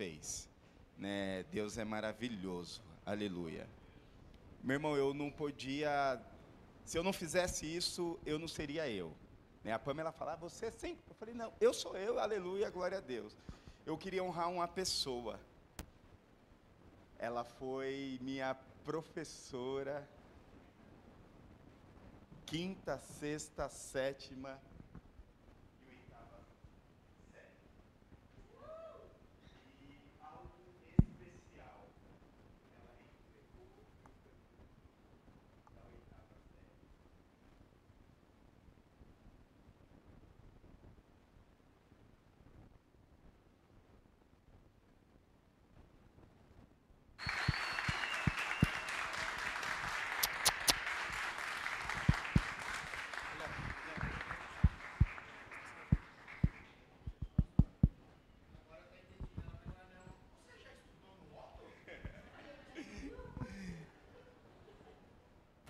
fez, né? Deus é maravilhoso, aleluia. Meu irmão, eu não podia, se eu não fizesse isso, eu não seria eu, né? A Pamela falava, você sempre, eu falei, não, eu sou eu, aleluia, glória a Deus. Eu queria honrar uma pessoa, ela foi minha professora, quinta, sexta, sétima e oitava série. E algo especial, ela me entregou da oitava série.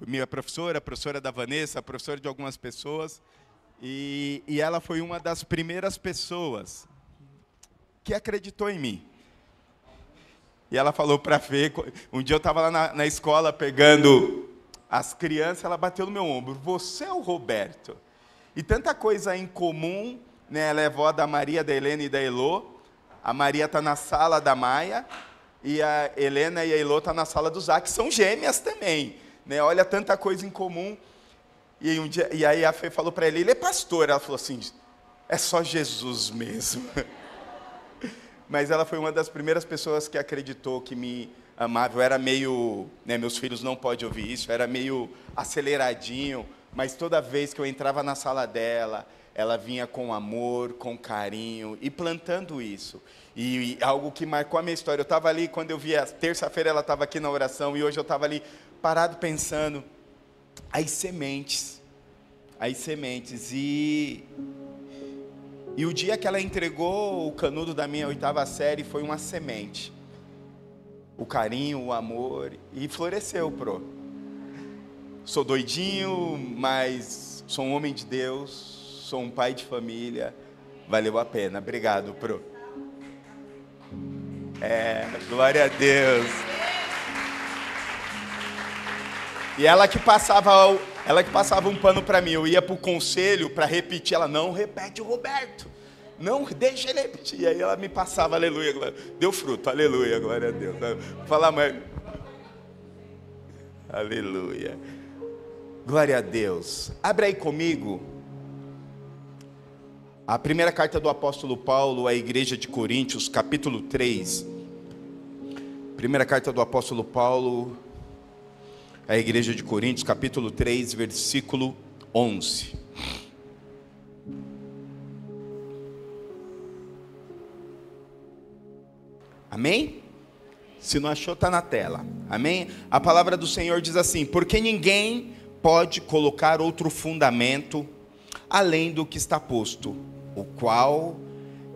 Minha professora, a professora da Vanessa, a professora de algumas pessoas, e ela foi uma das primeiras pessoas que acreditou em mim. E ela falou para a Fê, um dia eu estava lá na escola pegando as crianças, ela bateu no meu ombro, você é o Roberto. E tanta coisa em comum, né? Ela é avó da Maria, da Helena e da Elô, a Maria está na sala da Maia, e a Helena e a Elô estão na sala do Zá, que são gêmeas também. Né, olha, tanta coisa em comum. E aí a Fê falou para ele é pastor. Ela falou assim, é só Jesus mesmo. Mas ela foi uma das primeiras pessoas que acreditou, que me amava. Eu era meio, né, meus filhos não podem ouvir isso, eu era meio aceleradinho, mas toda vez que eu entrava na sala dela, ela vinha com amor, com carinho, e plantando isso. E algo que marcou a minha história, eu estava ali, quando eu vi, terça-feira ela estava aqui na oração, e hoje eu estava ali, parado pensando, as sementes, e o dia que ela entregou o canudo da minha oitava série, foi uma semente, o carinho, o amor, e floresceu, pro. Sou doidinho, mas sou um homem de Deus, sou um pai de família, valeu a pena, obrigado, pro. Glória a Deus. E ela que passava um pano para mim, eu ia para o conselho para repetir, ela, não repete o Roberto, não, deixa ele repetir, e aí ela me passava, aleluia, glória. Deu fruto, aleluia, glória a Deus, fala mais, aleluia, glória a Deus. Abre aí comigo, a primeira carta do apóstolo Paulo à igreja de Coríntios, capítulo 3, primeira carta do apóstolo Paulo a igreja de Coríntios, capítulo 3, versículo 11. Amém? Se não achou, está na tela. Amém? A palavra do Senhor diz assim, porque ninguém pode colocar outro fundamento além do que está posto, o qual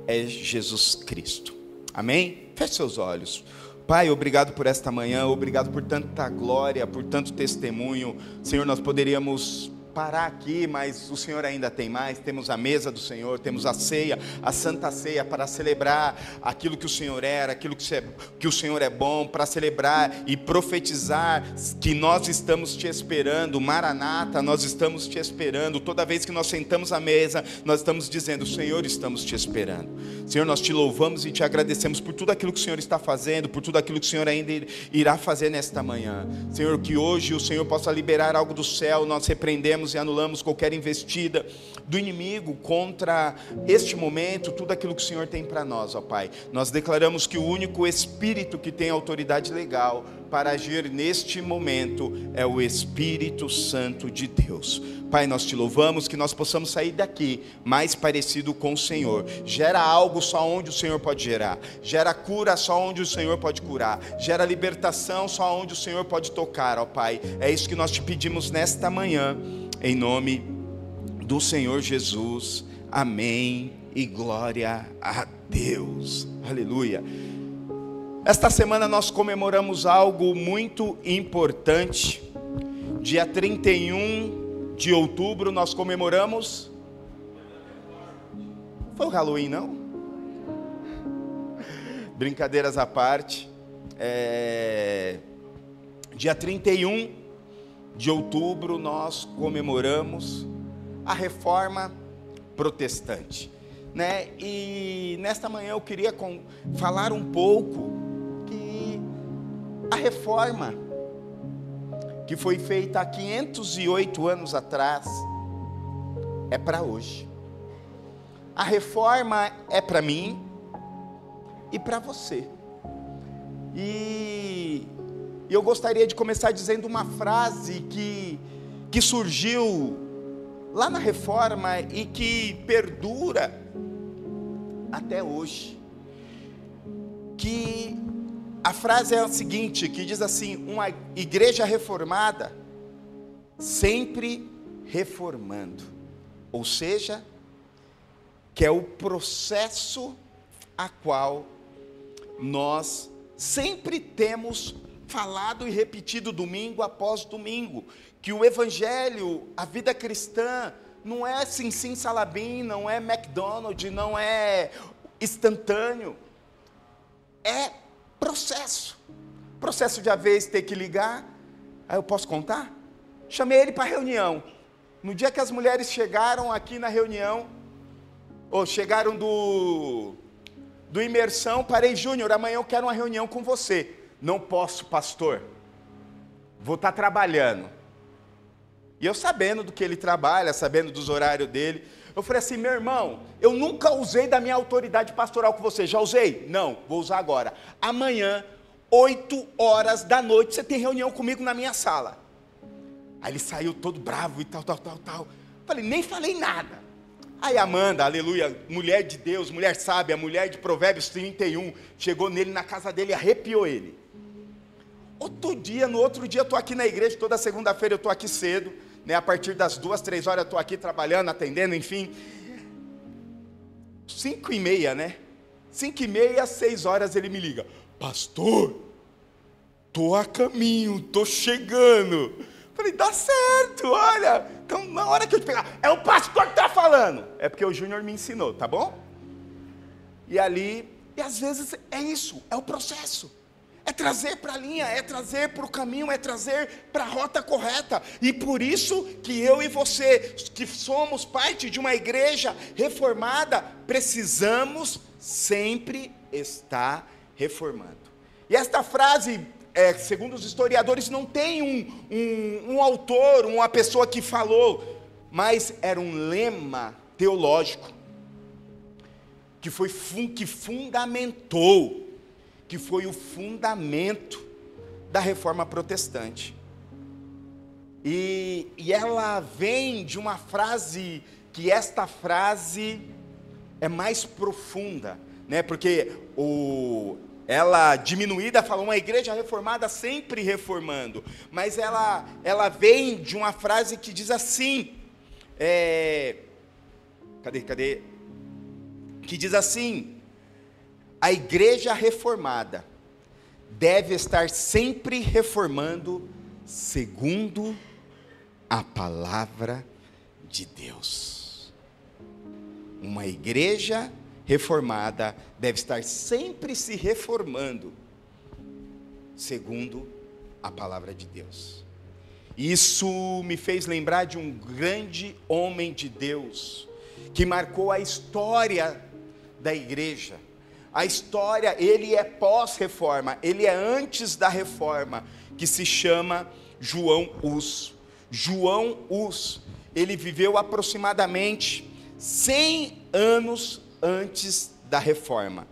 é Jesus Cristo. Amém? Feche seus olhos. Pai, obrigado por esta manhã, obrigado por tanta glória, por tanto testemunho. Senhor, nós poderíamos parar aqui, mas o Senhor ainda tem mais. Temos a mesa do Senhor, temos a ceia, a Santa Ceia, para celebrar aquilo que o Senhor era, aquilo que o Senhor é bom, para celebrar e profetizar que nós estamos te esperando. Maranata, nós estamos te esperando. Toda vez que nós sentamos à mesa, nós estamos dizendo, Senhor, estamos te esperando. Senhor, nós te louvamos e te agradecemos por tudo aquilo que o Senhor está fazendo, por tudo aquilo que o Senhor ainda irá fazer nesta manhã. Senhor, que hoje o Senhor possa liberar algo do céu. Nós repreendemos e anulamos qualquer investida do inimigo contra este momento, tudo aquilo que o Senhor tem para nós, ó Pai. Nós declaramos que o único Espírito que tem autoridade legal para agir neste momento é o Espírito Santo de Deus. Pai, nós te louvamos, que nós possamos sair daqui mais parecido com o Senhor. Gera algo só onde o Senhor pode gerar. Gera cura só onde o Senhor pode curar. Gera libertação só onde o Senhor pode tocar, ó Pai. É isso que nós te pedimos nesta manhã, em nome do Senhor Jesus. Amém e glória a Deus. Aleluia. Esta semana nós comemoramos algo muito importante. Dia 31 de outubro nós comemoramos... Foi o Halloween, não? brincadeiras à parte, dia 31 de outubro nós comemoramos a Reforma Protestante, né? E nesta manhã eu queria falar um pouco que a reforma que foi feita há 508 anos atrás é para hoje. A reforma é para mim e para você. E eu gostaria de começar dizendo uma frase que surgiu lá na reforma e que perdura até hoje. Que a frase é a seguinte, que diz assim: uma igreja reformada sempre reformando. Ou seja, que é o processo a qual nós sempre temos falado e repetido domingo após domingo, que o evangelho, a vida cristã, não é sim salabim, não é McDonald's, não é instantâneo, é processo de a vez ter que ligar. Aí eu posso contar? Chamei ele para reunião. No dia que as mulheres chegaram aqui na reunião, ou chegaram do imersão, parei: Júnior, amanhã eu quero uma reunião com você. Não posso, pastor, vou estar trabalhando. E eu sabendo do que ele trabalha, sabendo dos horários dele, eu falei assim: meu irmão, eu nunca usei da minha autoridade pastoral com você. Já usei? Não, vou usar agora. Amanhã, 8 horas da noite, você tem reunião comigo na minha sala. Aí ele saiu todo bravo e tal. Falei, nem falei nada. Aí Amanda, aleluia, mulher de Deus, mulher sábia, mulher de Provérbios 31, chegou nele na casa dele e arrepiou ele. No outro dia eu estou aqui na igreja, toda segunda-feira eu estou aqui cedo, né, a partir das 2, 3 horas eu estou aqui trabalhando, atendendo, enfim. 5h30, né? 5h30, 6 horas ele me liga: pastor, estou a caminho, estou chegando. Falei, dá certo, olha, então na hora que eu te pegar, é o pastor que está falando. É porque o Júnior me ensinou, tá bom? E às vezes é isso, é o processo. É trazer para a linha, é trazer para o caminho, é trazer para a rota correta. E por isso que eu e você, que somos parte de uma igreja reformada, precisamos sempre estar reformando. E esta frase, segundo os historiadores, não tem um autor, uma pessoa que falou, mas era um lema teológico, que fundamentou, que foi o fundamento da Reforma Protestante. E ela vem de uma frase, que esta frase é mais profunda, né? Porque ela diminuída fala uma igreja reformada sempre reformando, mas ela vem de uma frase que diz assim, que diz assim: a igreja reformada deve estar sempre reformando segundo a palavra de Deus. Uma igreja reformada deve estar sempre se reformando segundo a palavra de Deus. Isso me fez lembrar de um grande homem de Deus que marcou a história da igreja. A história, ele é pós-reforma, ele é antes da reforma, que se chama João Hus. João Hus, ele viveu aproximadamente 100 anos antes da reforma.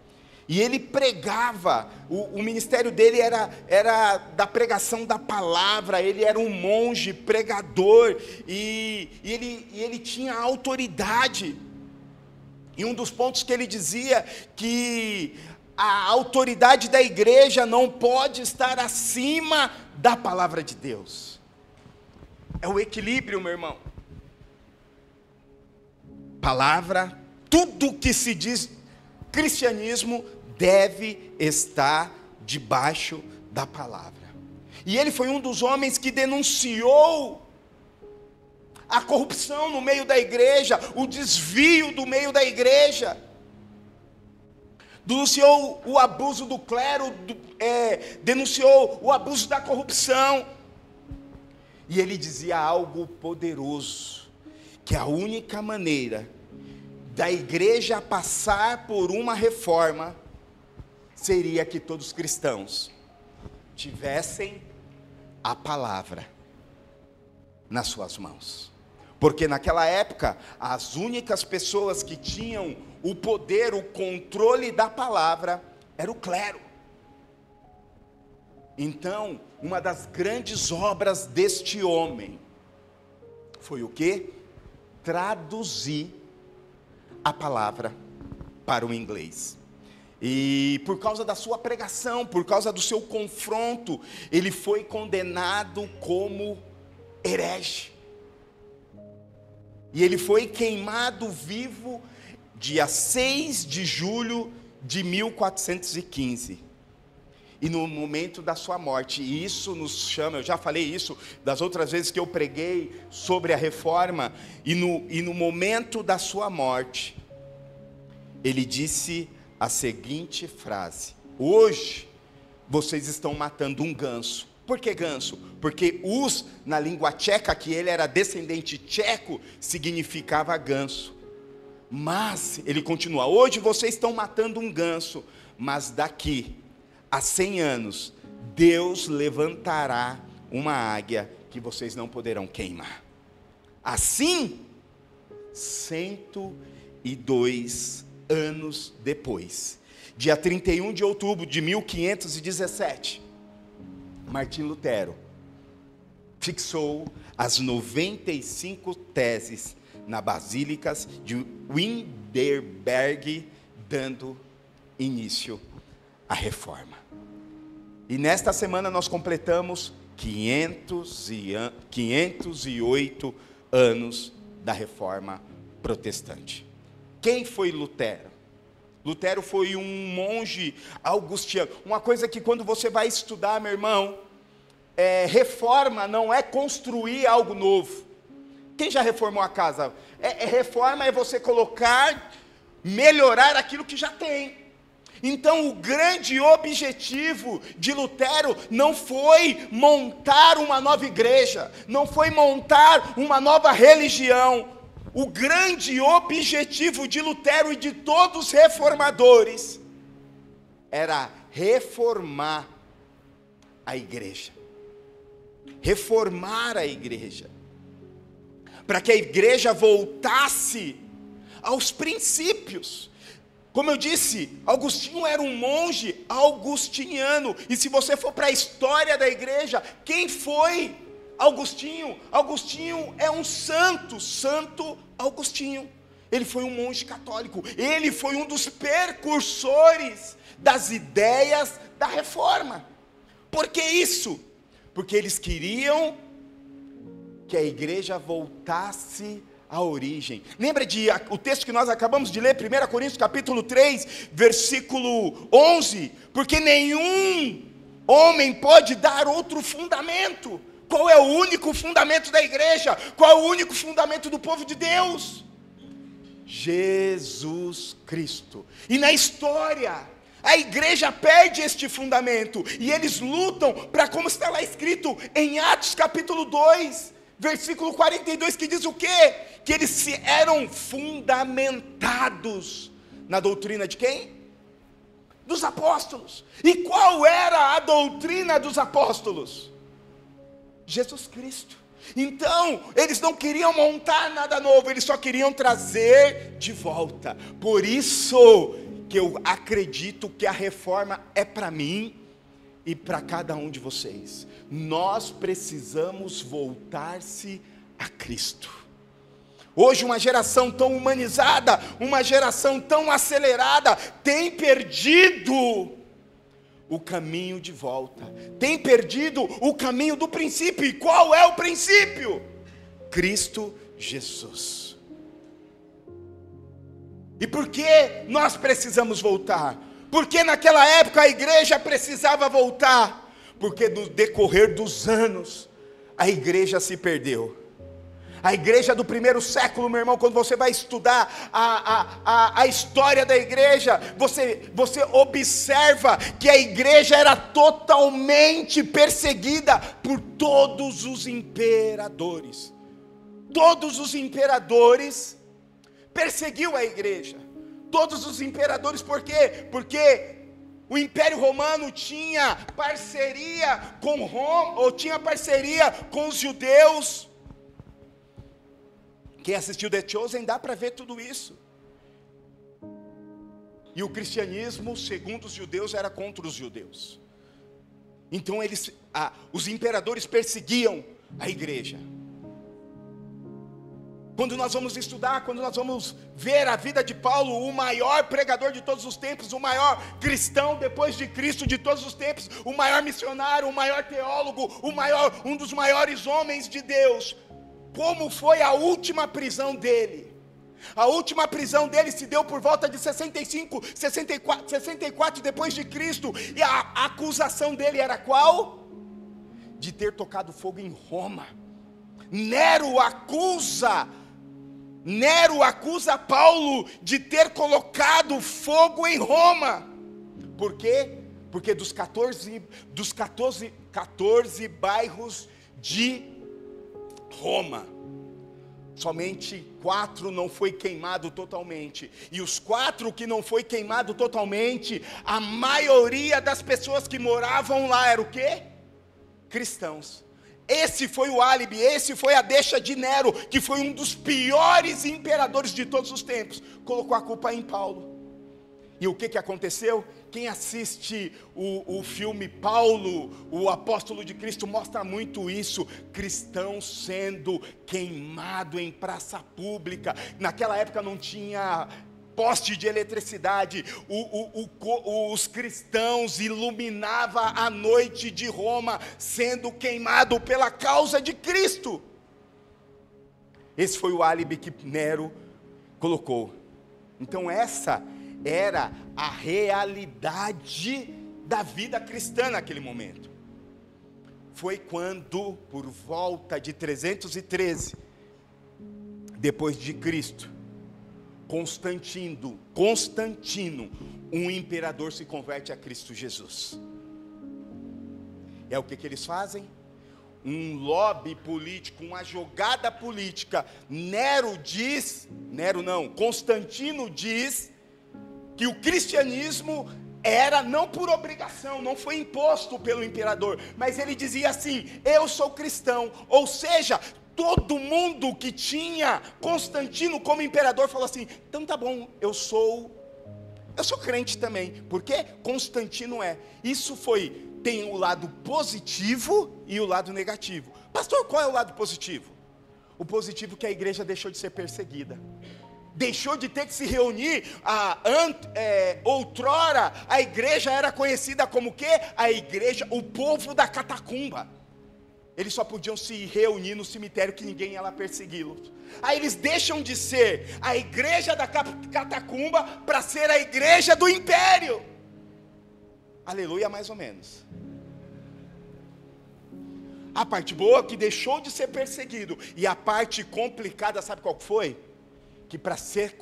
E ele pregava, o ministério dele era da pregação da palavra, ele era um monge pregador, e ele tinha autoridade. E um dos pontos que ele dizia que a autoridade da igreja não pode estar acima da palavra de Deus. É o equilíbrio, meu irmão. Palavra, tudo que se diz cristianismo deve estar debaixo da palavra. E ele foi um dos homens que denunciou a corrupção no meio da igreja, o desvio do meio da igreja. denunciou o abuso do clero, denunciou o abuso da corrupção. E ele dizia algo poderoso, que a única maneira da igreja passar por uma reforma seria que todos os cristãos tivessem a palavra nas suas mãos. Porque naquela época, as únicas pessoas que tinham o poder, o controle da palavra, era o clero. Então, uma das grandes obras deste homem foi o quê? Traduzir a palavra para o inglês. E por causa da sua pregação, por causa do seu confronto, ele foi condenado como herege. E ele foi queimado vivo dia 6 de julho de 1415. E no momento da sua morte, e isso nos chama, eu já falei isso das outras vezes que eu preguei sobre a reforma, e no momento da sua morte, ele disse a seguinte frase: hoje vocês estão matando um ganso. Por que ganso? Porque us, na língua tcheca, que ele era descendente tcheco, significava ganso. Mas, ele continua, hoje vocês estão matando um ganso, mas daqui a 100 anos, Deus levantará uma águia que vocês não poderão queimar. Assim, 102 anos depois, dia 31 de outubro de 1517, Martim Lutero fixou as 95 teses na Basílica de Wittenberg, dando início à reforma. E nesta semana nós completamos 508 anos da reforma protestante. Quem foi Lutero? Lutero foi um monge augustino. Uma coisa que quando você vai estudar, meu irmão, reforma não é construir algo novo. Quem já reformou a casa? Reforma é você colocar, melhorar aquilo que já tem. Então o grande objetivo de Lutero não foi montar uma nova igreja, não foi montar uma nova religião. O grande objetivo de Lutero e de todos os reformadores era reformar a igreja. Reformar a igreja. Para que a igreja voltasse aos princípios. Como eu disse, Agostinho era um monge augustiniano. E se você for para a história da igreja, quem foi Agostinho? Agostinho é um santo, Santo Agostinho. Ele foi um monge católico. Ele foi um dos precursores das ideias da reforma. Por que isso? Porque eles queriam que a igreja voltasse à origem. Lembra o texto que nós acabamos de ler, 1 Coríntios capítulo 3, versículo 11? Porque nenhum homem pode dar outro fundamento. Qual é o único fundamento da igreja? Qual é o único fundamento do povo de Deus? Jesus Cristo. E na história, a igreja perde este fundamento. E eles lutam para, como está lá escrito em Atos capítulo 2, versículo 42, que diz o quê? Que eles eram fundamentados na doutrina de quem? Dos apóstolos. E qual era a doutrina dos apóstolos? Jesus Cristo. Então, eles não queriam montar nada novo, eles só queriam trazer de volta. Por isso que eu acredito que a reforma é para mim e para cada um de vocês. Nós precisamos voltar-se a Cristo. Hoje uma geração tão humanizada, uma geração tão acelerada, tem perdido o caminho de volta, tem perdido o caminho do princípio. E qual é o princípio? Cristo Jesus. E por que nós precisamos voltar? Porque naquela época a igreja precisava voltar, porque no decorrer dos anos a igreja se perdeu. A igreja do primeiro século, meu irmão, quando você vai estudar a história da igreja, você observa que a igreja era totalmente perseguida por todos os imperadores. Todos os imperadores perseguiam a igreja. Todos os imperadores, por quê? Porque o Império Romano tinha parceria com Roma, ou tinha parceria com os judeus. Quem assistiu The Chosen dá para ver tudo isso. E o cristianismo, segundo os judeus, era contra os judeus. Então os imperadores perseguiam a igreja. Quando nós vamos estudar, quando nós vamos ver a vida de Paulo, o maior pregador de todos os tempos, o maior cristão depois de Cristo de todos os tempos, o maior missionário, o maior teólogo, um dos maiores homens de Deus, como foi a última prisão dele? A última prisão dele se deu por volta de 64 depois de Cristo, e a acusação dele era qual? De ter tocado fogo em Roma. Nero acusa Paulo de ter colocado fogo em Roma. Por quê? Porque dos 14 bairros de Roma, somente 4 não foi queimado totalmente. E os 4 que não foi queimado totalmente, a maioria das pessoas que moravam lá era o quê? Cristãos. Esse foi o álibi, esse foi a deixa de Nero, que foi um dos piores imperadores de todos os tempos. Colocou a culpa em Paulo. E o que aconteceu? Quem assiste o filme Paulo, o apóstolo de Cristo, mostra muito isso. Cristãos sendo queimado em praça pública. Naquela época não tinha poste de eletricidade. Os cristãos iluminavam a noite de Roma, sendo queimado pela causa de Cristo. Esse foi o álibi que Nero colocou. Então essa era a realidade da vida cristã naquele momento. Foi quando, por volta de 313 depois de Cristo, Constantino, um imperador, se converte a Cristo Jesus. É o que eles fazem? Um lobby político, uma jogada política. Constantino diz que o cristianismo era não por obrigação, não foi imposto pelo imperador, mas ele dizia assim: eu sou cristão. Ou seja, todo mundo que tinha Constantino como imperador falou assim: então tá bom, eu sou crente também, porque Constantino é. Isso tem o lado positivo e o lado negativo. Pastor, qual é o lado positivo? O positivo é que a igreja deixou de ser perseguida, deixou de ter que se reunir. Outrora a igreja era conhecida como o quê? A igreja, o povo da catacumba. Eles só podiam se reunir no cemitério, que ninguém ia lá persegui-los. Aí eles deixam de ser a igreja da catacumba para ser a igreja do império. Aleluia, mais ou menos. A parte boa é que deixou de ser perseguido. E a parte complicada, sabe qual foi? Que para ser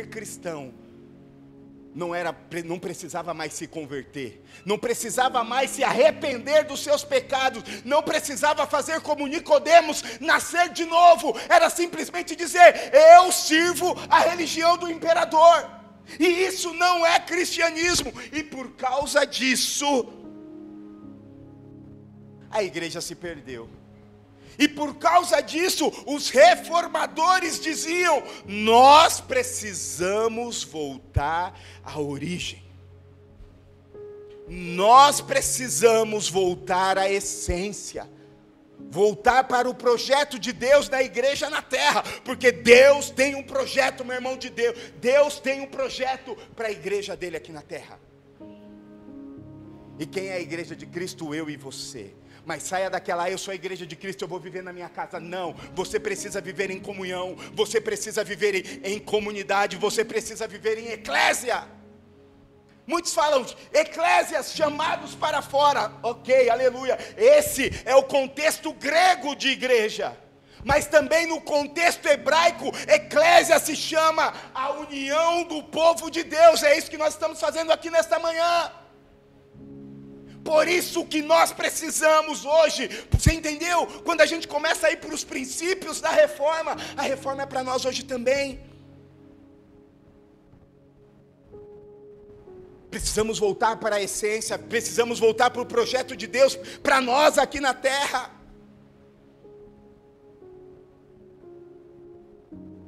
cristão, não precisava mais se converter, não precisava mais se arrepender dos seus pecados, não precisava fazer como Nicodemos, nascer de novo. Era simplesmente dizer: eu sirvo a religião do imperador. E isso não é cristianismo. E por causa disso, a igreja se perdeu. E por causa disso, os reformadores diziam: nós precisamos voltar à origem. Nós precisamos voltar à essência. Voltar para o projeto de Deus na igreja na terra. Porque Deus tem um projeto, meu irmão de Deus. Deus tem um projeto para a igreja dele aqui na terra. E quem é a igreja de Cristo? Eu e você. Mas saia daquela: eu sou a igreja de Cristo, eu vou viver na minha casa. Não, você precisa viver em comunhão, você precisa viver em comunidade, você precisa viver em eclésia. Muitos falam eclésias, chamados para fora. Ok, aleluia. Esse é o contexto grego de igreja. Mas também no contexto hebraico, eclésia se chama a união do povo de Deus. É isso que nós estamos fazendo aqui nesta manhã. Por isso que nós precisamos hoje, você entendeu? Quando a gente começa a ir para os princípios da reforma, a reforma é para nós hoje também. Precisamos voltar para a essência, precisamos voltar para o projeto de Deus, para nós aqui na terra.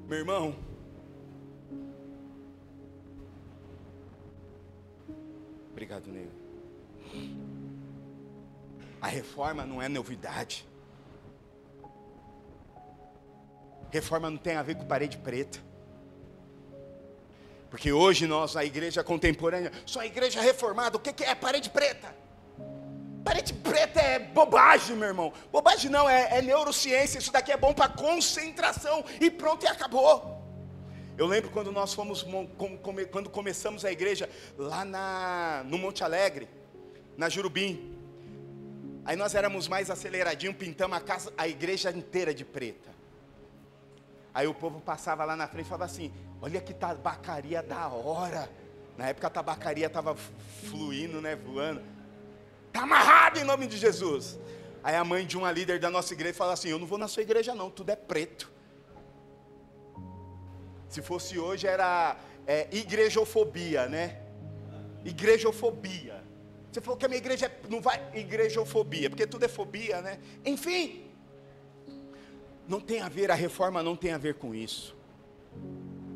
Meu irmão, obrigado, Nego. A reforma não é novidade. Reforma não tem a ver com parede preta. Porque hoje nós, a igreja contemporânea, só a igreja reformada, o que é parede preta? Parede preta é bobagem, meu irmão. Bobagem não, é neurociência. Isso daqui é bom para concentração. E pronto, e acabou. Eu lembro quando nós fomos, quando começamos a igreja lá no Monte Alegre, na Jurubim. Aí nós éramos mais aceleradinhos, pintamos a igreja inteira de preta. Aí o povo passava lá na frente e falava assim: olha que tabacaria da hora. Na época a tabacaria estava fluindo, né, voando. Está amarrado em nome de Jesus. Aí a mãe de uma líder da nossa igreja fala assim: eu não vou na sua igreja não, tudo é preto. Se fosse hoje era igrejofobia, né? Igrejofobia. Você falou que a minha igreja não vai, igrejofobia, porque tudo é fobia, né? Enfim, não tem a ver, a reforma não tem a ver com isso.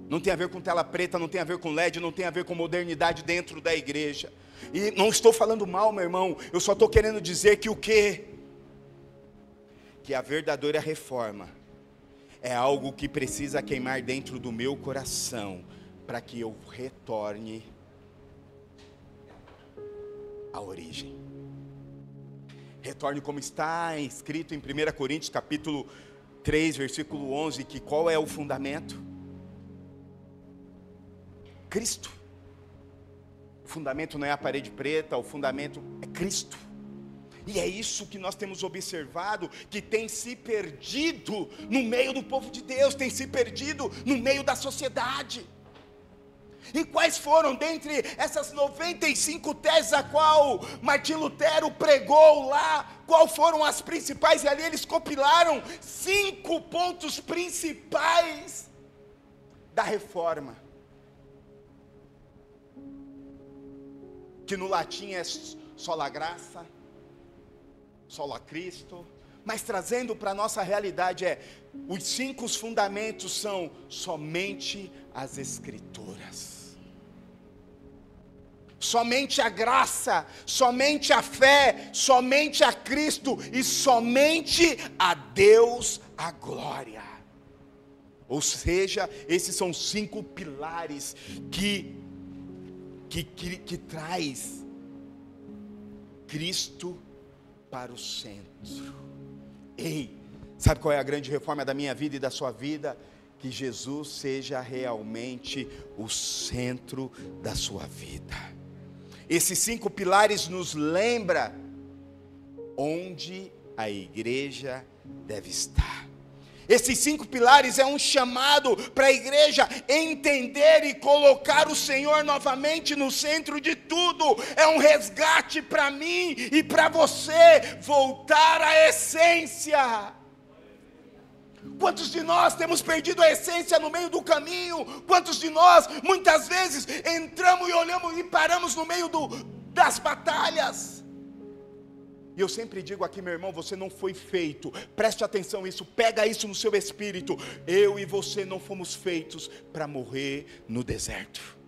Não tem a ver com tela preta, não tem a ver com LED, não tem a ver com modernidade dentro da igreja. E não estou falando mal, meu irmão, eu só estou querendo dizer que o quê? Que a verdadeira reforma é algo que precisa queimar dentro do meu coração, para que eu retorne à origem. Retorne como está escrito em 1 Coríntios capítulo 3, versículo 11, que qual é o fundamento? Cristo. O fundamento não é a parede preta, o fundamento é Cristo. E é isso que nós temos observado, que tem se perdido no meio do povo de Deus, tem se perdido no meio da sociedade. E quais foram, dentre essas 95 teses a qual Martim Lutero pregou lá, qual foram as principais? E ali eles compilaram 5 pontos principais da reforma, que no latim é sola graça, sola Cristo, mas trazendo para a nossa realidade os 5 fundamentos são somente as Escrituras. Somente a graça, somente a fé, somente a Cristo e somente a Deus a glória. Ou seja, esses são 5 pilares que traz Cristo para o centro. Ei, sabe qual é a grande reforma da minha vida e da sua vida? Que Jesus seja realmente o centro da sua vida. Esses 5 pilares nos lembram onde a igreja deve estar. Esses 5 pilares é um chamado para a igreja entender e colocar o Senhor novamente no centro de tudo. É um resgate para mim e para você, voltar à essência. Quantos de nós temos perdido a essência no meio do caminho? Quantos de nós, muitas vezes, entramos e olhamos e paramos no meio das batalhas? E eu sempre digo aqui, meu irmão, você não foi feito, preste atenção nisso, pega isso no seu espírito. Eu e você não fomos feitos para morrer no deserto.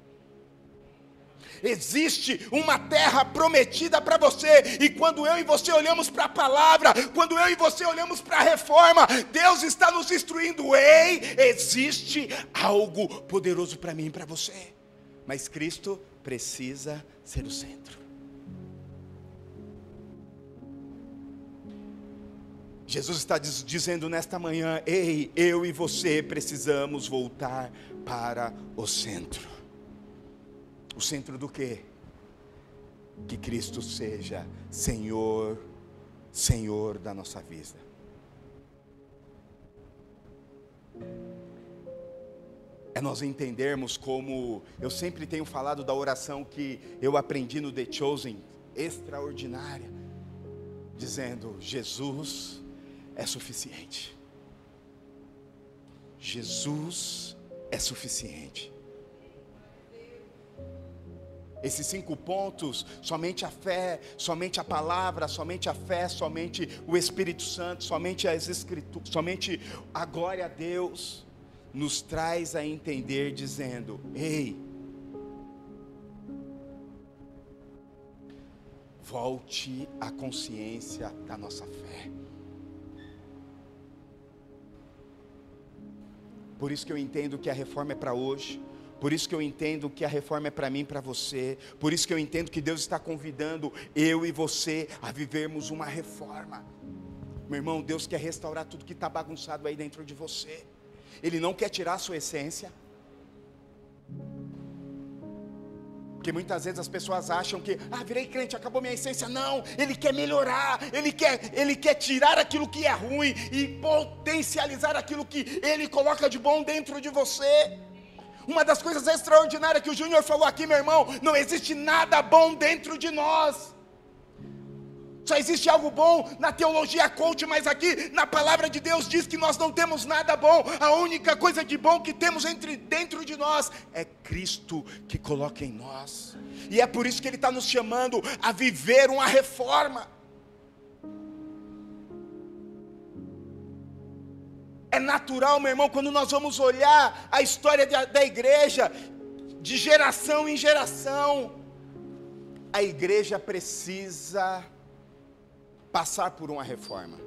Existe uma terra prometida para você, e quando eu e você olhamos para a palavra, quando eu e você olhamos para a reforma, Deus está nos instruindo: ei, existe algo poderoso para mim e para você, mas Cristo precisa ser o centro. Jesus está dizendo nesta manhã: ei, eu e você precisamos voltar para o centro. O centro do quê? Que Cristo seja Senhor da nossa vida. é nós entendermos, como eu sempre tenho falado da oração que eu aprendi no The Chosen, extraordinária, dizendo: Jesus é suficiente. Jesus é suficiente. Esses 5 pontos, somente a fé, somente a palavra, somente a fé, somente o Espírito Santo, somente as Escrituras, somente a glória a Deus, nos traz a entender, dizendo: ei, volte à consciência da nossa fé. Por isso que eu entendo que a reforma é para hoje. Por isso que eu entendo que a reforma é para mim e para você. Por isso que eu entendo que Deus está convidando eu e você a vivermos uma reforma. Meu irmão, Deus quer restaurar tudo que está bagunçado aí dentro de você. Ele não quer tirar a sua essência. Porque muitas vezes as pessoas acham que, virei crente, acabou minha essência. Não, Ele quer melhorar, Ele quer tirar aquilo que é ruim e potencializar aquilo que Ele coloca de bom dentro de você. Uma das coisas extraordinárias que o Júnior falou aqui, meu irmão: não existe nada bom dentro de nós. Só existe algo bom na teologia coach, mas aqui na palavra de Deus diz que nós não temos nada bom. A única coisa de bom que temos dentro de nós é Cristo que coloca em nós. E é por isso que Ele está nos chamando a viver uma reforma. É natural, meu irmão, quando nós vamos olhar a história da igreja, de geração em geração, a igreja precisa passar por uma reforma.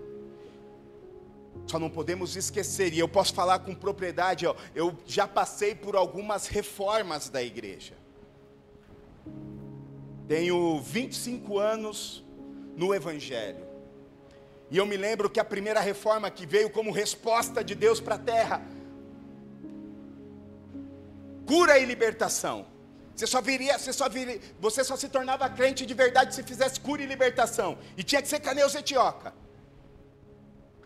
Só não podemos esquecer, e eu posso falar com propriedade, eu já passei por algumas reformas da igreja. Tenho 25 anos no Evangelho. E eu me lembro que a primeira reforma que veio como resposta de Deus para a terra, cura e libertação. Você só se tornava crente de verdade se fizesse cura e libertação. E tinha que ser Caneuza Etioca.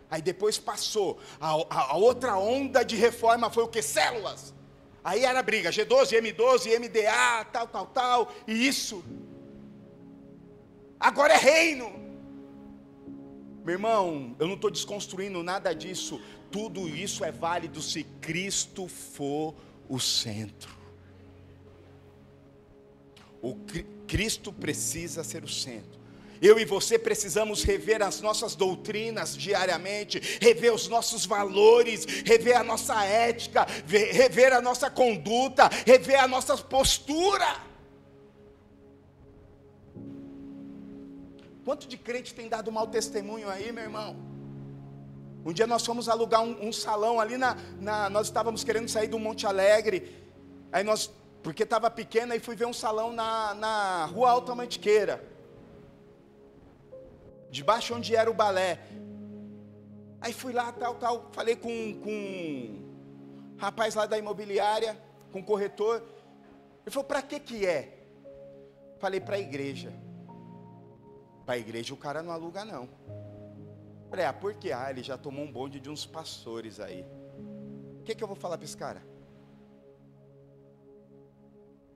Aí depois passou. A outra onda de reforma foi o que? Células. Aí era briga, G12, M12, MDA, tal. E isso. Agora é reino. Meu irmão, eu não estou desconstruindo nada disso. Tudo isso é válido se Cristo for o centro. Cristo precisa ser o centro. Eu e você precisamos rever as nossas doutrinas diariamente, rever os nossos valores, rever a nossa ética, rever a nossa conduta, rever a nossa postura. Quanto de crente tem dado mau testemunho aí, meu irmão? Um dia nós fomos alugar um salão ali nós estávamos querendo sair do Monte Alegre. Aí porque estava pequena, e fui ver um salão na Rua Alta Mantiqueira, debaixo onde era o balé. Aí fui lá, tal, falei com um rapaz lá da imobiliária, com o corretor. Ele falou: para que é? Falei: para a igreja. Para a igreja o cara não aluga não. Falei: por quê? Ele já tomou um bonde de uns pastores aí. O que eu vou falar para esse cara?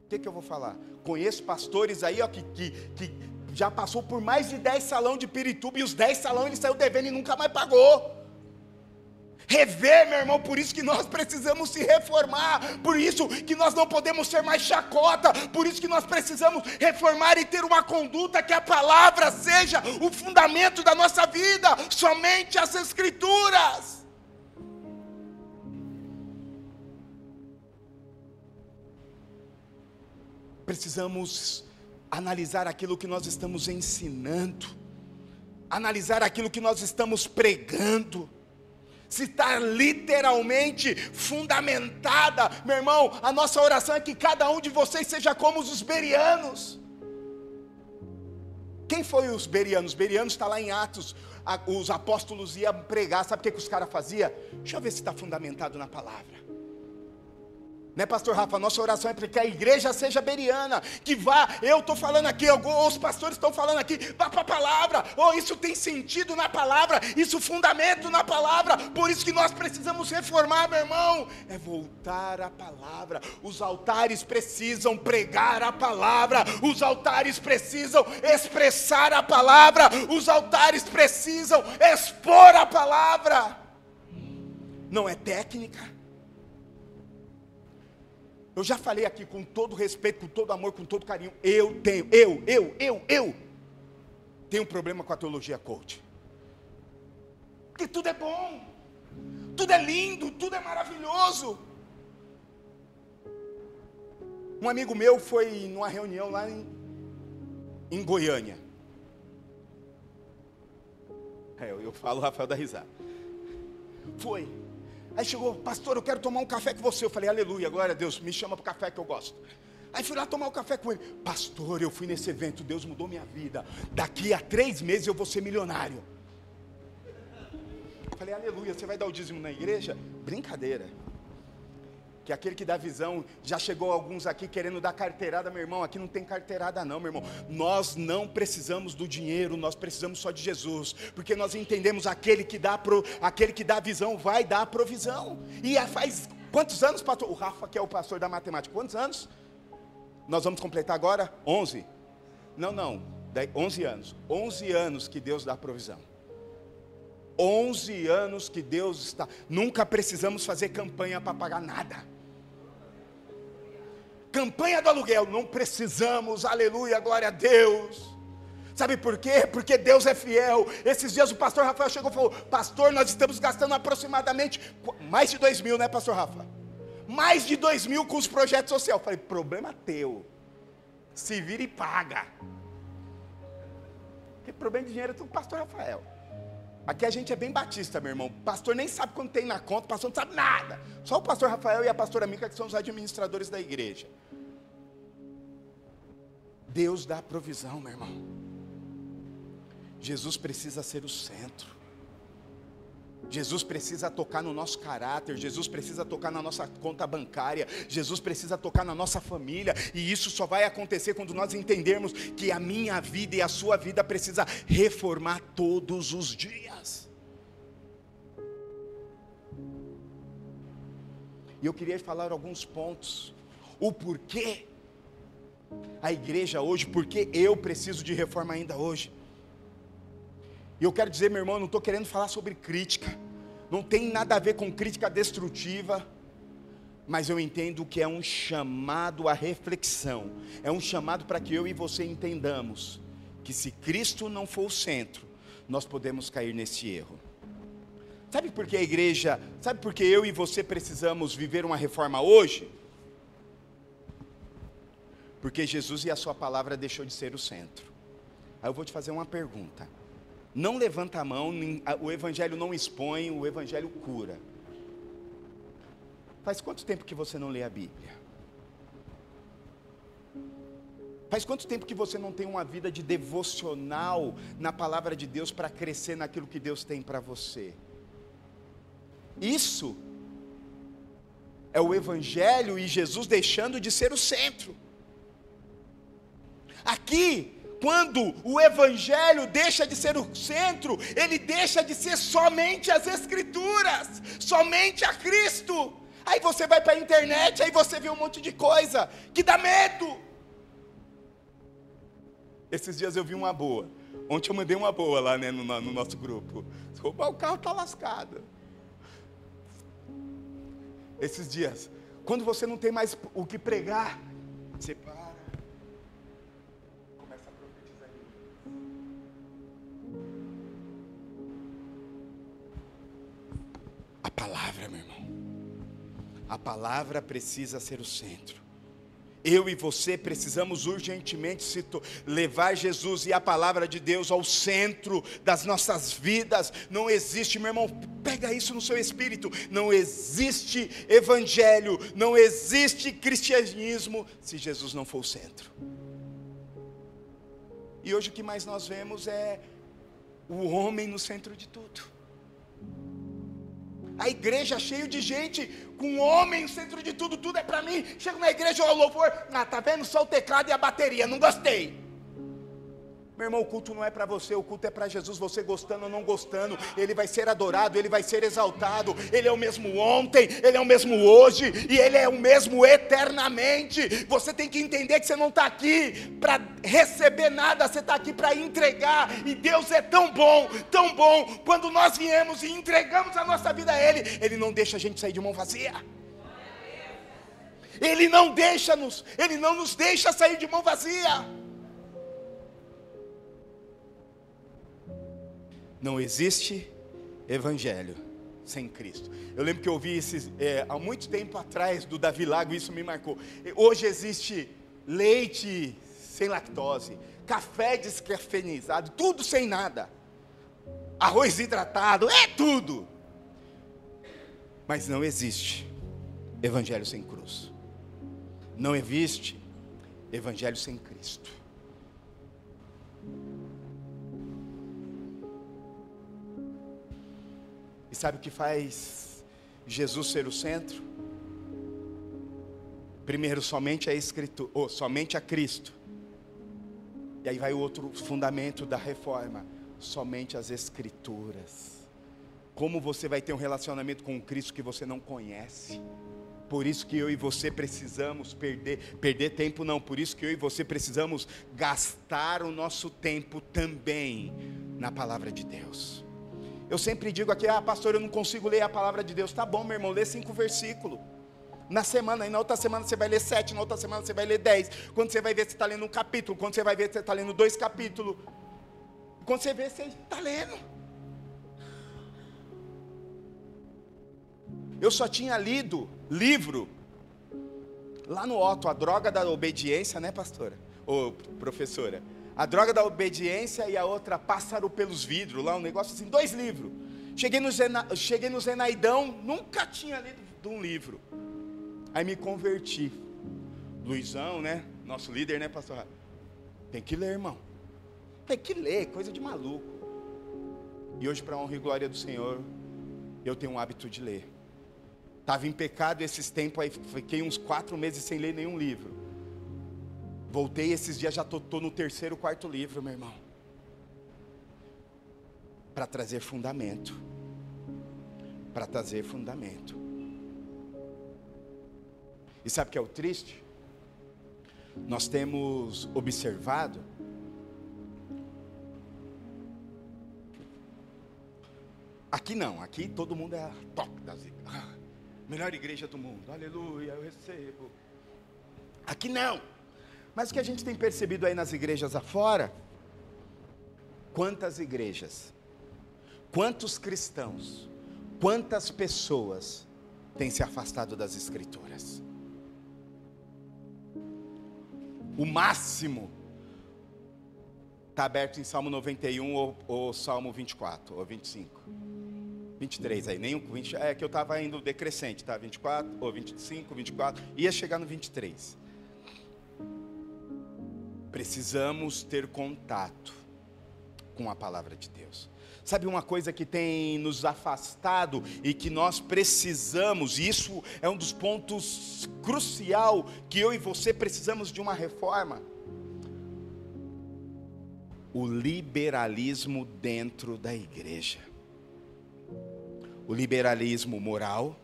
O que eu vou falar? Conheço pastores aí, que já passou por mais de 10 salão de Pirituba, e os 10 salão ele saiu devendo e nunca mais pagou. Rever, meu irmão, por isso que nós precisamos se reformar, por isso que nós não podemos ser mais chacota, por isso que nós precisamos reformar e ter uma conduta que a palavra seja o fundamento da nossa vida, somente as Escrituras. Precisamos analisar aquilo que nós estamos ensinando, analisar aquilo que nós estamos pregando, se está literalmente fundamentada. Meu irmão, a nossa oração é que cada um de vocês seja como os bereanos. Quem foi os bereanos? Os bereanos está lá em Atos. Os apóstolos iam pregar, sabe o que os caras faziam? Deixa eu ver se está fundamentado na palavra. Né, pastor Rafa? Nossa oração é para que a igreja seja bereana, que vá, eu estou falando aqui, os pastores estão falando aqui, vá para a palavra, isso tem sentido na palavra, isso fundamento na palavra, por isso que nós precisamos reformar, meu irmão, é voltar à palavra. Os altares precisam pregar a palavra, os altares precisam expressar a palavra, os altares precisam expor a palavra, não é técnica. Eu já falei aqui com todo respeito, com todo amor, com todo carinho. Eu tenho um problema com a teologia coach. Porque tudo é bom, tudo é lindo, tudo é maravilhoso. Um amigo meu foi numa reunião lá em Goiânia. Eu falo, o Rafael dá risada. Foi. Aí chegou, pastor, eu quero tomar um café com você. Eu falei, aleluia, glória a Deus, me chama para o café que eu gosto. Aí fui lá tomar um café com ele. Pastor, eu fui nesse evento, Deus mudou minha vida. Daqui a 3 meses eu vou ser milionário. Eu falei, aleluia, você vai dar o dízimo na igreja? Brincadeira. Que aquele que dá visão, já chegou alguns aqui querendo dar carteirada, meu irmão, aqui não tem carteirada não, meu irmão. Nós não precisamos do dinheiro, nós precisamos só de Jesus, porque nós entendemos aquele que dá visão vai dar provisão. E faz quantos anos, pastor? O Rafa, que é o pastor da matemática, quantos anos? Nós vamos completar agora? 11? Não, 11 anos. 11 anos que Deus dá provisão. 11 anos que Deus está. Nunca precisamos fazer campanha para pagar nada. Campanha do aluguel, não precisamos, aleluia, glória a Deus. Sabe por quê? Porque Deus é fiel. Esses dias o pastor Rafael chegou e falou, pastor, nós estamos gastando aproximadamente mais de 2 mil, né, pastor Rafa? Mais de 2 mil com os projetos sociais. Eu falei, problema teu, se vira e paga. Porque problema de dinheiro é tudo com o pastor Rafael. Aqui a gente é bem batista, meu irmão. O pastor nem sabe quanto tem na conta, o pastor não sabe nada. Só o pastor Rafael e a pastora Mica que são os administradores da igreja. Deus dá provisão, meu irmão. Jesus precisa ser o centro. Jesus precisa tocar no nosso caráter. Jesus precisa tocar na nossa conta bancária. Jesus precisa tocar na nossa família. E isso só vai acontecer quando nós entendermos que a minha vida e a sua vida precisa reformar todos os dias. E eu queria falar alguns pontos. O porquê a igreja hoje, porque eu preciso de reforma ainda hoje. E eu quero dizer, meu irmão, não estou querendo falar sobre crítica, não tem nada a ver com crítica destrutiva, mas eu entendo que é um chamado à reflexão, é um chamado para que eu e você entendamos, que se Cristo não for o centro, nós podemos cair nesse erro. Sabe por que a igreja, sabe por que eu e você precisamos viver uma reforma hoje? Porque Jesus e a sua palavra deixou de ser o centro. Aí eu vou te fazer uma pergunta. Não levanta a mão, o evangelho não expõe, o evangelho cura. Faz quanto tempo que você não lê a Bíblia? Faz quanto tempo que você não tem uma vida de devocional na palavra de Deus para crescer naquilo que Deus tem para você? Isso é o evangelho e Jesus deixando de ser o centro. Aqui, quando o evangelho deixa de ser o centro, ele deixa de ser somente as escrituras, somente a Cristo. Aí você vai para a internet, aí você vê um monte de coisa que dá medo. Esses dias eu vi uma boa. Ontem eu mandei uma boa lá, né, no nosso grupo. Se roubar o carro, está lascado. Esses dias, quando você não tem mais o que pregar, você para. A palavra, meu irmão, a palavra precisa ser o centro. Eu e você precisamos urgentemente levar Jesus e a palavra de Deus ao centro das nossas vidas. Não existe, meu irmão, pega isso no seu espírito, não existe evangelho, não existe cristianismo se Jesus não for o centro. E hoje o que mais nós vemos é o homem no centro de tudo. A igreja cheia de gente, com homem no centro de tudo, tudo é para mim. Chego na igreja, o louvor, tá vendo? Só o teclado e a bateria, não gostei. Meu irmão, o culto não é para você, o culto é para Jesus. Você gostando ou não gostando, Ele vai ser adorado, Ele vai ser exaltado. Ele é o mesmo ontem, Ele é o mesmo hoje, e Ele é o mesmo eternamente. Você tem que entender que você não está aqui para receber nada, você está aqui para entregar. E Deus é tão bom, quando nós viemos e entregamos a nossa vida a Ele, Ele não deixa a gente sair de mão vazia. Ele não nos deixa sair de mão vazia. Não existe evangelho sem Cristo. Eu lembro que eu ouvi há muito tempo atrás do Davi Lago, isso me marcou. Hoje existe leite sem lactose, café descafeinizado, tudo sem nada, arroz hidratado, é tudo. Mas não existe evangelho sem cruz. Não existe evangelho sem Cristo. E sabe o que faz Jesus ser o centro? Primeiro, somente a Escritura, ou somente a Cristo. E aí vai o outro fundamento da reforma: somente as Escrituras. Como você vai ter um relacionamento com Cristo que você não conhece? Por isso que eu e você precisamos perder tempo não, por isso que eu e você precisamos gastar o nosso tempo também na palavra de Deus. Eu sempre digo aqui, pastor, eu não consigo ler a palavra de Deus. Tá bom, meu irmão, lê 5 versículos na semana, e na outra semana você vai ler 7, na outra semana você vai ler 10. Quando você vai ver, você está lendo um capítulo. Quando você vai ver, você está lendo 2 capítulos. Quando você vê, você está lendo. Eu só tinha lido livro lá no Otto, A Droga da Obediência, né, pastora? Ou professora? A Droga da Obediência e a outra, Pássaro pelos Vidros, lá um negócio assim, 2 livros. Cheguei no Zenaidão, nunca tinha lido um livro. Aí me converti. Luizão, né, nosso líder, né, pastor? Tem que ler, irmão. Tem que ler, coisa de maluco. E hoje, para a honra e glória do Senhor, eu tenho um hábito de ler. Estava em pecado esses tempos, aí fiquei uns 4 meses sem ler nenhum livro. Voltei esses dias, já estou no 3º, 4º livro, meu irmão. Para trazer fundamento. Para trazer fundamento. E sabe o que é o triste? Nós temos observado aqui não, aqui todo mundo é a top das igrejas. Melhor igreja do mundo, aleluia, eu recebo. Aqui não. Mas o que a gente tem percebido aí nas igrejas afora? Quantas igrejas, quantos cristãos, quantas pessoas têm se afastado das Escrituras? O máximo está aberto em Salmo 91 ou Salmo 24 ou 25. 23 aí, nenhum 20, é que eu estava indo decrescente, tá? 24 ou 25, 24, ia chegar no 23. Precisamos ter contato com a palavra de Deus. Sabe uma coisa que tem nos afastado e que nós precisamos, e isso é um dos pontos crucial, que eu e você precisamos de uma reforma? O liberalismo dentro da igreja. O liberalismo moral,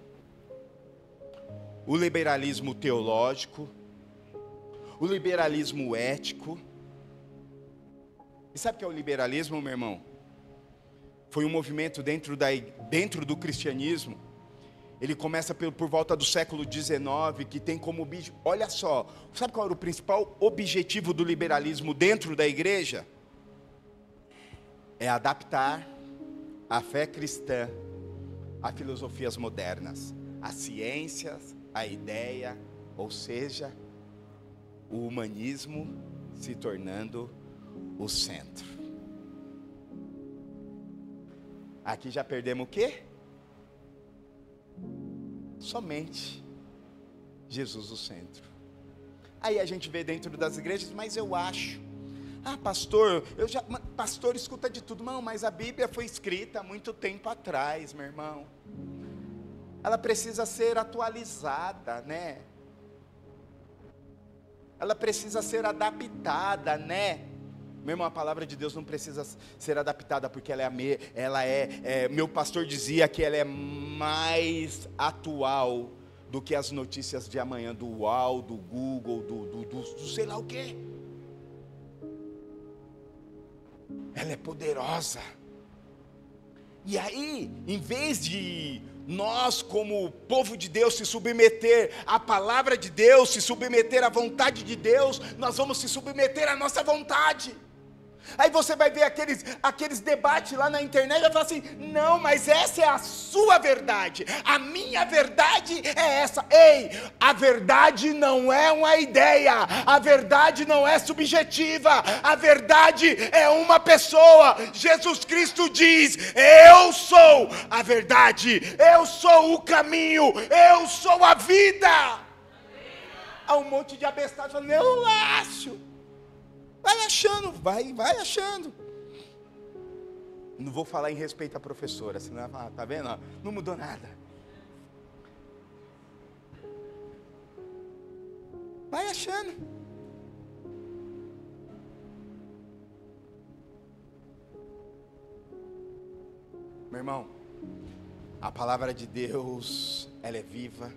o liberalismo teológico, o liberalismo ético. E sabe o que é o liberalismo, meu irmão? Foi um movimento dentro do cristianismo. Ele começa por volta do século XIX, que tem como objetivo, olha só, sabe qual era o principal objetivo do liberalismo dentro da igreja? É adaptar a fé cristã a filosofias modernas, a ciências, a ideia, ou seja, o humanismo se tornando o centro. Aqui já perdemos o quê? Somente Jesus o centro. Aí a gente vê dentro das igrejas, mas eu acho, pastor, pastor escuta de tudo. Não, mas a Bíblia foi escrita há muito tempo atrás, meu irmão. ela precisa ser atualizada, né? Ela precisa ser adaptada, né? Mesmo a palavra de Deus não precisa ser adaptada, porque meu pastor dizia que ela é mais atual do que as notícias de amanhã, do UOL, do Google, do sei lá o quê. Ela é poderosa. E aí, em vez de nós, como povo de Deus, se submeter à palavra de Deus, se submeter à vontade de Deus, nós vamos se submeter à nossa vontade. Aí você vai ver aqueles debates lá na internet e vai falar assim: não, mas essa é a sua verdade, a minha verdade é essa. Ei, a verdade não é uma ideia, a verdade não é subjetiva, a verdade é uma pessoa. Jesus Cristo diz: eu sou a verdade, eu sou o caminho, eu sou a vida. Há um monte de abestado falando: eu acho. Vai achando, vai achando. Não vou falar em respeito à professora, senão ela fala: tá vendo? Não mudou nada. Vai achando. Meu irmão, a palavra de Deus, ela é viva.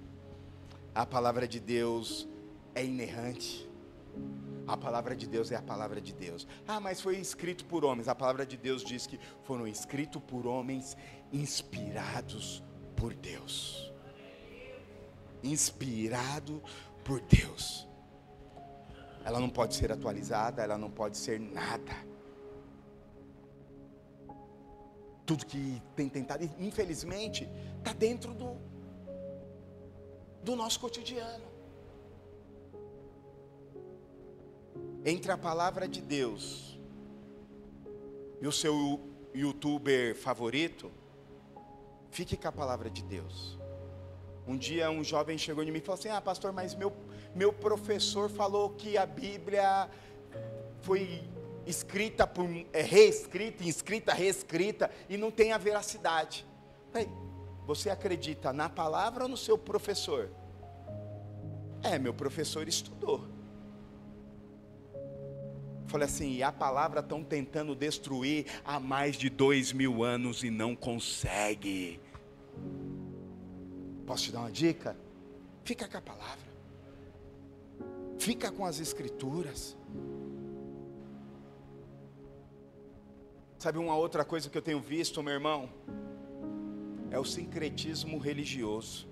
A palavra de Deus é inerrante. A palavra de Deus é a palavra de Deus. Ah, mas foi escrito por homens. A palavra de Deus diz que foram escritos por homens inspirados por Deus. Inspirado por Deus. Ela não pode ser atualizada, ela não pode ser nada. Tudo que tem tentado, infelizmente, está dentro do nosso cotidiano. Entre a palavra de Deus e o seu youtuber favorito, fique com a palavra de Deus. Um dia um jovem chegou em mim e falou assim: ah, pastor, mas meu professor falou que a Bíblia foi escrita, reescrita, e não tem a veracidade. Aí, você acredita na palavra ou no seu professor? Meu professor estudou. Falei assim: e a palavra estão tentando destruir há mais de 2000 anos e não consegue. Posso te dar uma dica? Fica com a palavra. Fica com as escrituras. Sabe uma outra coisa que eu tenho visto, meu irmão? É o sincretismo religioso.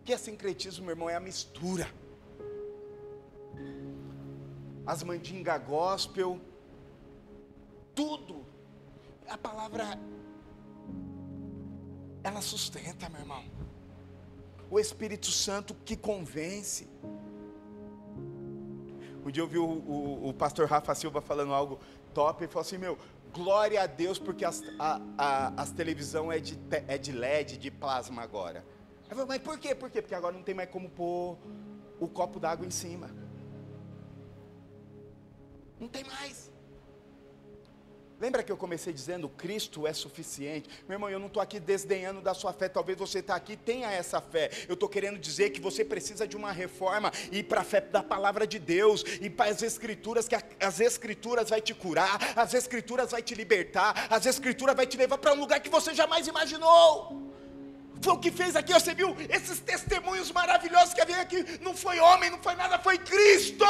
O que é sincretismo, meu irmão? É a mistura. As mandinga gospel, tudo. A palavra, ela sustenta, meu irmão. O Espírito Santo que convence. Um dia eu vi o pastor Rafa Silva falando algo top. Ele falou assim: glória a Deus, porque as televisão é de LED, de plasma agora. Eu falei: mas por quê? Porque agora não tem mais como pôr o copo d'água em cima. Não tem mais. Lembra que eu comecei dizendo: Cristo é suficiente? Meu irmão, eu não estou aqui desdenhando da sua fé. Talvez você está aqui e tenha essa fé. Eu estou querendo dizer que você precisa de uma reforma. E para a fé da palavra de Deus. E para as escrituras, que as escrituras vai te curar. As escrituras vai te libertar. As escrituras vai te levar para um lugar que você jamais imaginou. Foi o que fez aqui, você viu esses testemunhos maravilhosos que havia aqui. Não foi homem, não foi nada, foi Cristo.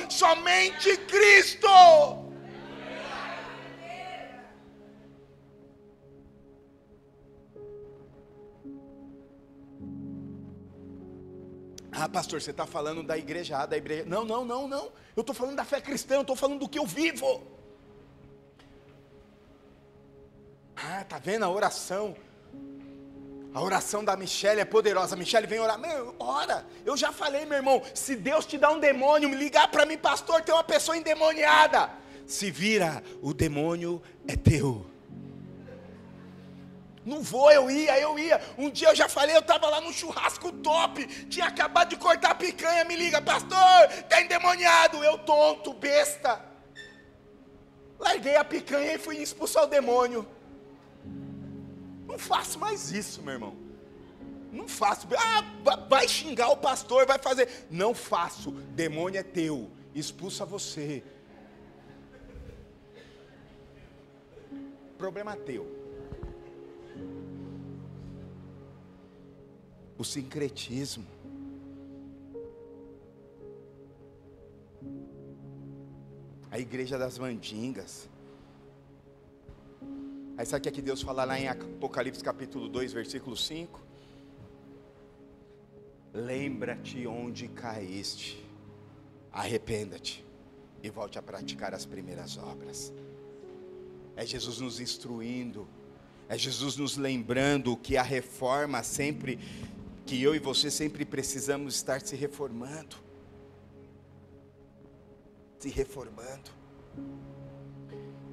Somente Cristo. Ah, pastor, você está falando da igreja A, da igreja... Não. Eu estou falando da fé cristã, eu estou falando do que eu vivo. Ah, está vendo a oração? A oração da Michele é poderosa. Michele, vem orar. Ora. Eu já falei, meu irmão. Se Deus te dá um demônio, me ligar para mim: pastor, tem uma pessoa endemoniada. Se vira, o demônio é teu. Não vou, eu ia. Um dia eu já falei, eu estava lá num churrasco top. Tinha acabado de cortar a picanha. Me liga: pastor, está endemoniado. Eu tonto, besta. Larguei a picanha e fui expulsar o demônio. Não faço mais isso, meu irmão. Não faço. Vai xingar o pastor, vai fazer. Não faço. Demônio é teu. Expulsa você. Problema teu. O sincretismo. A igreja das mandingas. Aí sabe o que Deus fala lá em Apocalipse capítulo 2, versículo 5? Lembra-te onde caíste, arrependa-te e volte a praticar as primeiras obras. É Jesus nos instruindo, é Jesus nos lembrando que a reforma sempre, que eu e você sempre precisamos estar se reformando. Se reformando.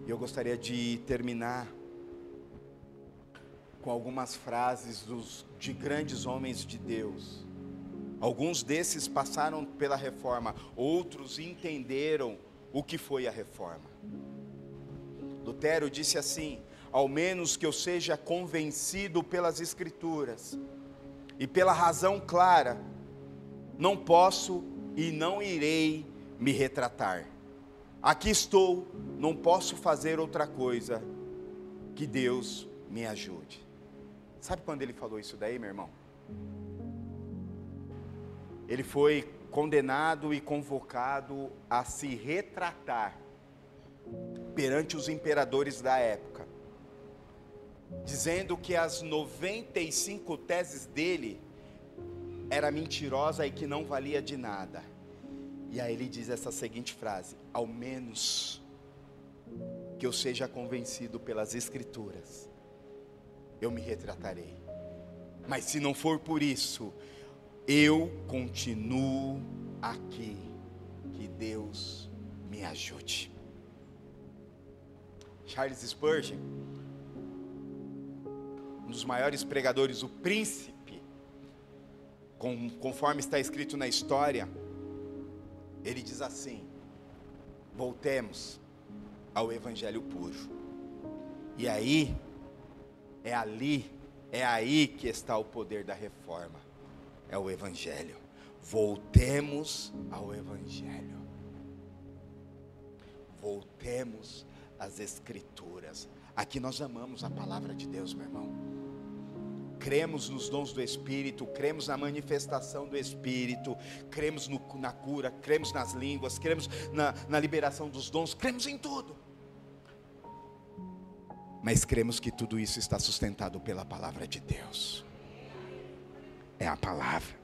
E eu gostaria de terminar com algumas frases de grandes homens de Deus. Alguns desses passaram pela reforma, outros entenderam o que foi a reforma. Lutero disse assim: ao menos que eu seja convencido pelas Escrituras e pela razão clara, não posso e não irei me retratar. Aqui estou, não posso fazer outra coisa, que Deus me ajude. Sabe quando ele falou isso daí, meu irmão? Ele foi condenado e convocado a se retratar perante os imperadores da época, dizendo que as 95 teses dele era mentirosa e que não valia de nada. E aí ele diz essa seguinte frase: ao menos que eu seja convencido pelas Escrituras, eu me retratarei. Mas se não for por isso, eu continuo aqui. Que Deus me ajude. Charles Spurgeon, um dos maiores pregadores, o príncipe, conforme está escrito na história, ele diz assim: voltemos ao evangelho puro. E aí, é aí que está o poder da reforma. É o evangelho. Voltemos ao evangelho. Voltemos às Escrituras. Aqui nós amamos a palavra de Deus, meu irmão. Cremos nos dons do Espírito, cremos na manifestação do Espírito, cremos na cura, cremos nas línguas, cremos na liberação dos dons, cremos em tudo. Mas cremos que tudo isso está sustentado pela palavra de Deus. É a palavra.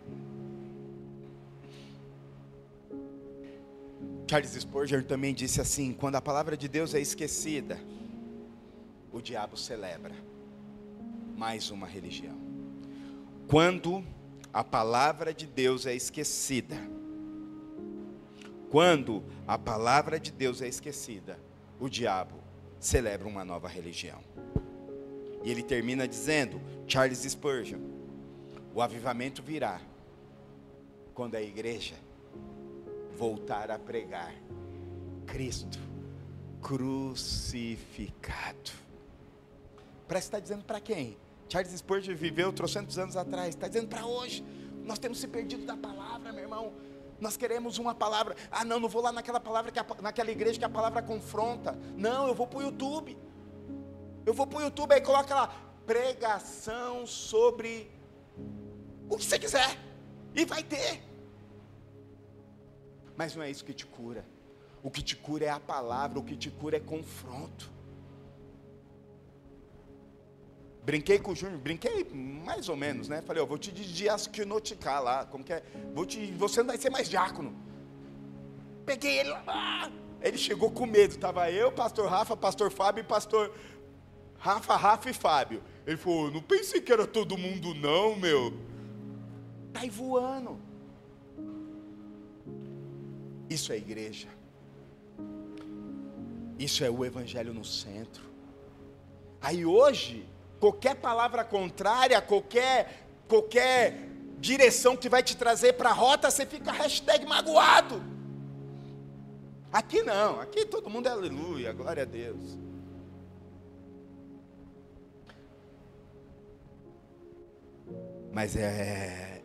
Charles Spurgeon também disse assim: quando a palavra de Deus é esquecida, o diabo celebra mais uma religião. Quando a palavra de Deus é esquecida, o diabo celebra uma nova religião. E ele termina dizendo, Charles Spurgeon: o avivamento virá quando a igreja voltar a pregar Cristo crucificado. Parece que está dizendo para quem? Charles Spurgeon viveu trocentos anos atrás. Está dizendo para hoje. Nós temos se perdido da palavra, meu irmão. Nós queremos uma palavra. Não vou lá naquela palavra, naquela igreja que a palavra confronta. Não, eu vou para o YouTube. Aí coloca lá, pregação sobre o que você quiser. E vai ter. Mas não é isso que te cura. O que te cura é a palavra, o que te cura é confronto. Brinquei com o Júnior, mais ou menos, né? Falei, vou te diagnosticar lá, como que é? Você não vai ser mais diácono. Peguei ele lá, ele chegou com medo, estava eu, pastor Rafa, pastor Fábio e pastor Rafa e Fábio. Ele falou, não pensei que era todo mundo não, meu. Tá aí voando. Isso é igreja. Isso é o evangelho no centro. Aí hoje, qualquer palavra contrária, qualquer direção que vai te trazer para a rota, você fica #magoado. Aqui não, aqui todo mundo é aleluia, glória a Deus. mas é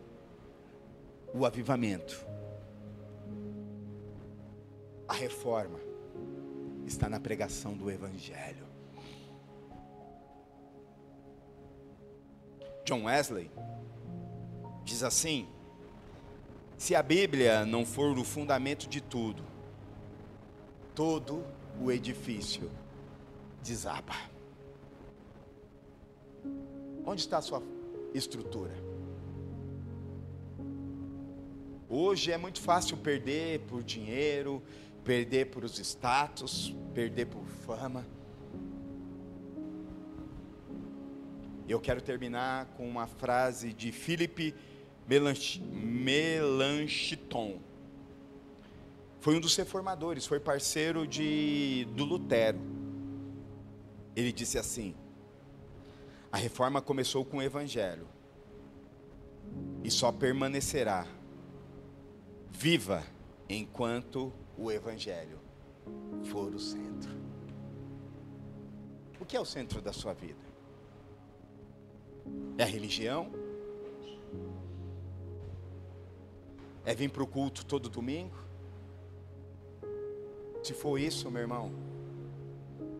o avivamento, a reforma está na pregação do Evangelho. John Wesley diz assim: se a Bíblia não for o fundamento de tudo, todo o edifício desaba. Onde está a sua estrutura? Hoje é muito fácil perder por dinheiro, perder por os status, perder por fama. Eu quero terminar com uma frase de Philippe Melanchthon. Foi um dos reformadores, foi parceiro do Lutero. Ele disse assim: a reforma começou com o Evangelho e só permanecerá viva enquanto o Evangelho for o centro. O que é o centro da sua vida? É a religião? É vir para o culto todo domingo? Se for isso, meu irmão,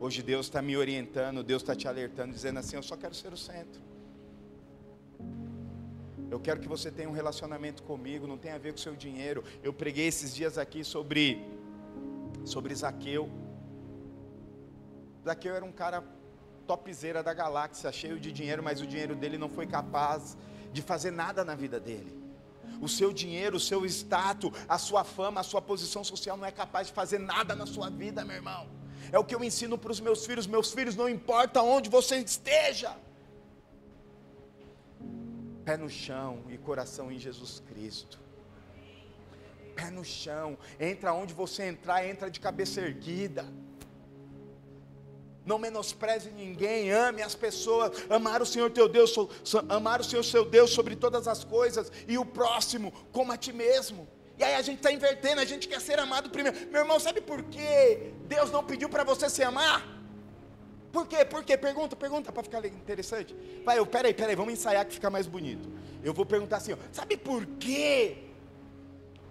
hoje Deus está me orientando, Deus está te alertando, dizendo assim: eu só quero ser o centro. Eu quero que você tenha um relacionamento comigo, não tem a ver com o seu dinheiro. Eu preguei esses dias aqui sobre Zaqueu. Zaqueu era um cara topzera da galáxia, cheio de dinheiro, mas o dinheiro dele não foi capaz de fazer nada na vida dele. O seu dinheiro, o seu status, a sua fama, a sua posição social não é capaz de fazer nada na sua vida, meu irmão. É o que eu ensino para os meus filhos, não importa onde você esteja, pé no chão e coração em Jesus Cristo. Pé no chão, entra onde você entrar, entra de cabeça erguida. Não menospreze ninguém, ame as pessoas, amar o Senhor teu Deus, amar o Senhor seu Deus sobre todas as coisas, e o próximo como a ti mesmo. E aí a gente está invertendo, a gente quer ser amado primeiro. Meu irmão, sabe por que Deus não pediu para você se amar? Por quê? Pergunta, para ficar interessante. Vai, peraí, vamos ensaiar que fica mais bonito. Eu vou perguntar assim, ó, sabe por que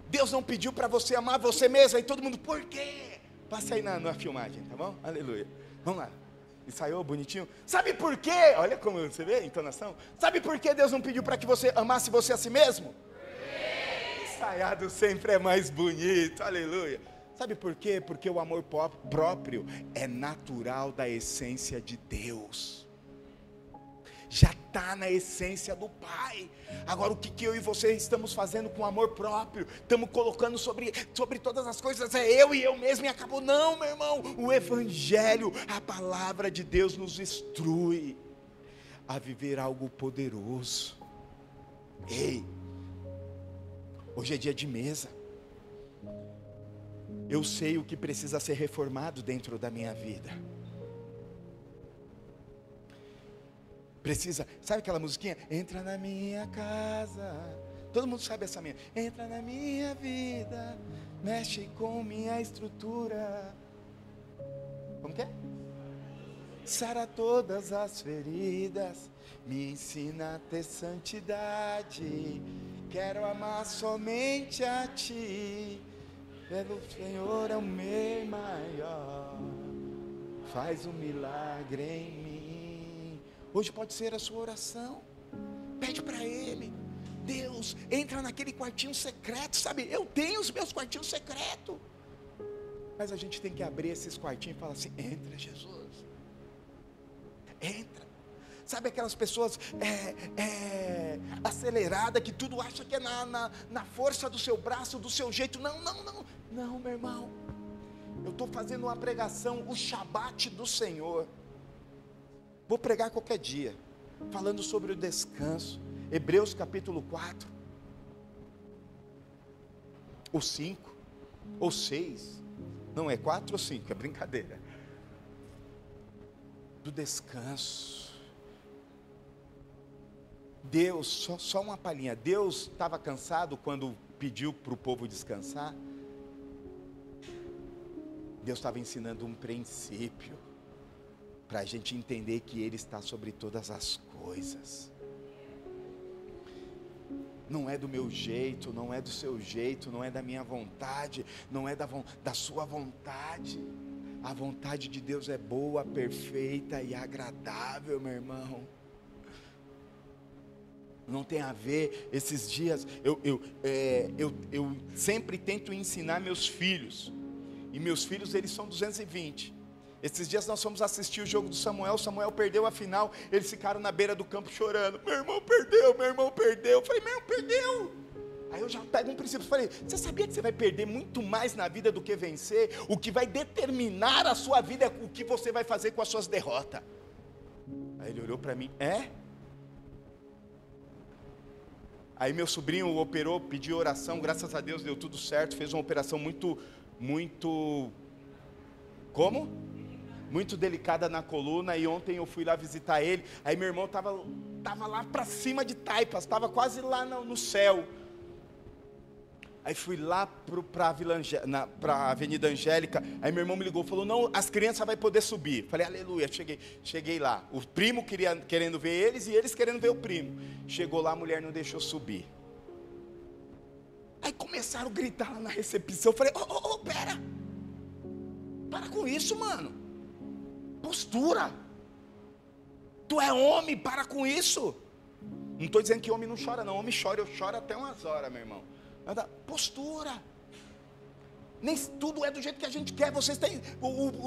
Deus não pediu para você amar você mesmo? Aí todo mundo, por quê? Passe aí na filmagem, tá bom? Aleluia. Vamos lá. Ensaiou bonitinho? Sabe por quê? Olha como você vê a entonação. Sabe por que Deus não pediu para que você amasse você a si mesmo? Ensaiado sempre é mais bonito, aleluia. Sabe por quê? Porque o amor próprio é natural da essência de Deus. Já está na essência do Pai. Agora o que eu e você estamos fazendo com amor próprio? Estamos colocando sobre todas as coisas, é eu e eu mesmo e acabou. Não, meu irmão, o Evangelho, a palavra de Deus nos instrui a viver algo poderoso. Ei, hoje é dia de mesa. Eu sei o que precisa ser reformado dentro da minha vida. Precisa, sabe aquela musiquinha? Entra na minha casa. Todo mundo sabe essa minha. Entra na minha vida, mexe com minha estrutura. Como que é? Sara todas as feridas, me ensina a ter santidade. Quero amar somente a ti. Pelo Senhor é o meu maior. Faz um milagre em mim. Hoje pode ser a sua oração. Pede para Ele. Deus, entra naquele quartinho secreto, sabe? Eu tenho os meus quartinhos secretos. Mas a gente tem que abrir esses quartinhos e falar assim: entra, Jesus. Entra. Sabe aquelas pessoas aceleradas, que tudo acha que é na força do seu braço, do seu jeito. Não, meu irmão. Eu estou fazendo uma pregação, o Shabat do Senhor. Vou pregar qualquer dia, falando sobre o descanso. Hebreus capítulo 4, ou 5, ou 6. Não é 4 ou 5, é brincadeira. Do descanso. Deus, só uma palhinha. Deus estava cansado quando pediu para o povo descansar. Deus estava ensinando um princípio, para a gente entender que Ele está sobre todas as coisas. Não é do meu jeito, não é do seu jeito, não é da minha vontade, não é da sua vontade. A vontade de Deus é boa, perfeita e agradável, meu irmão. Não tem a ver. Esses dias eu sempre tento ensinar meus filhos, e meus filhos eles são 220. Esses dias nós fomos assistir o jogo do Samuel. Samuel perdeu a final. Eles ficaram na beira do campo chorando. Meu irmão perdeu, meu irmão perdeu. Eu falei, meu irmão perdeu. Aí eu já pego um princípio. Falei, você sabia que você vai perder muito mais na vida do que vencer? O que vai determinar a sua vida é o que você vai fazer com as suas derrotas. Aí ele olhou para mim, é? Aí meu sobrinho operou, pediu oração. Graças a Deus deu tudo certo. Fez uma operação muito como? Muito delicada na coluna. E ontem eu fui lá visitar ele. Aí meu irmão estava lá para cima de Taipas, estava quase lá no céu. Aí fui lá para a Avenida Angélica. Aí meu irmão me ligou, falou, não, as crianças vão poder subir. Falei, aleluia, cheguei lá. O primo querendo ver eles, e eles querendo ver o primo. Chegou lá, a mulher não deixou subir. Aí começaram a gritar lá na recepção. Eu falei, pera. Para com isso, mano. Postura. Tu é homem, para com isso. Não estou dizendo que homem não chora não. Homem chora, eu choro até umas horas, meu irmão. Postura. Nem tudo é do jeito que a gente quer. Vocês têm,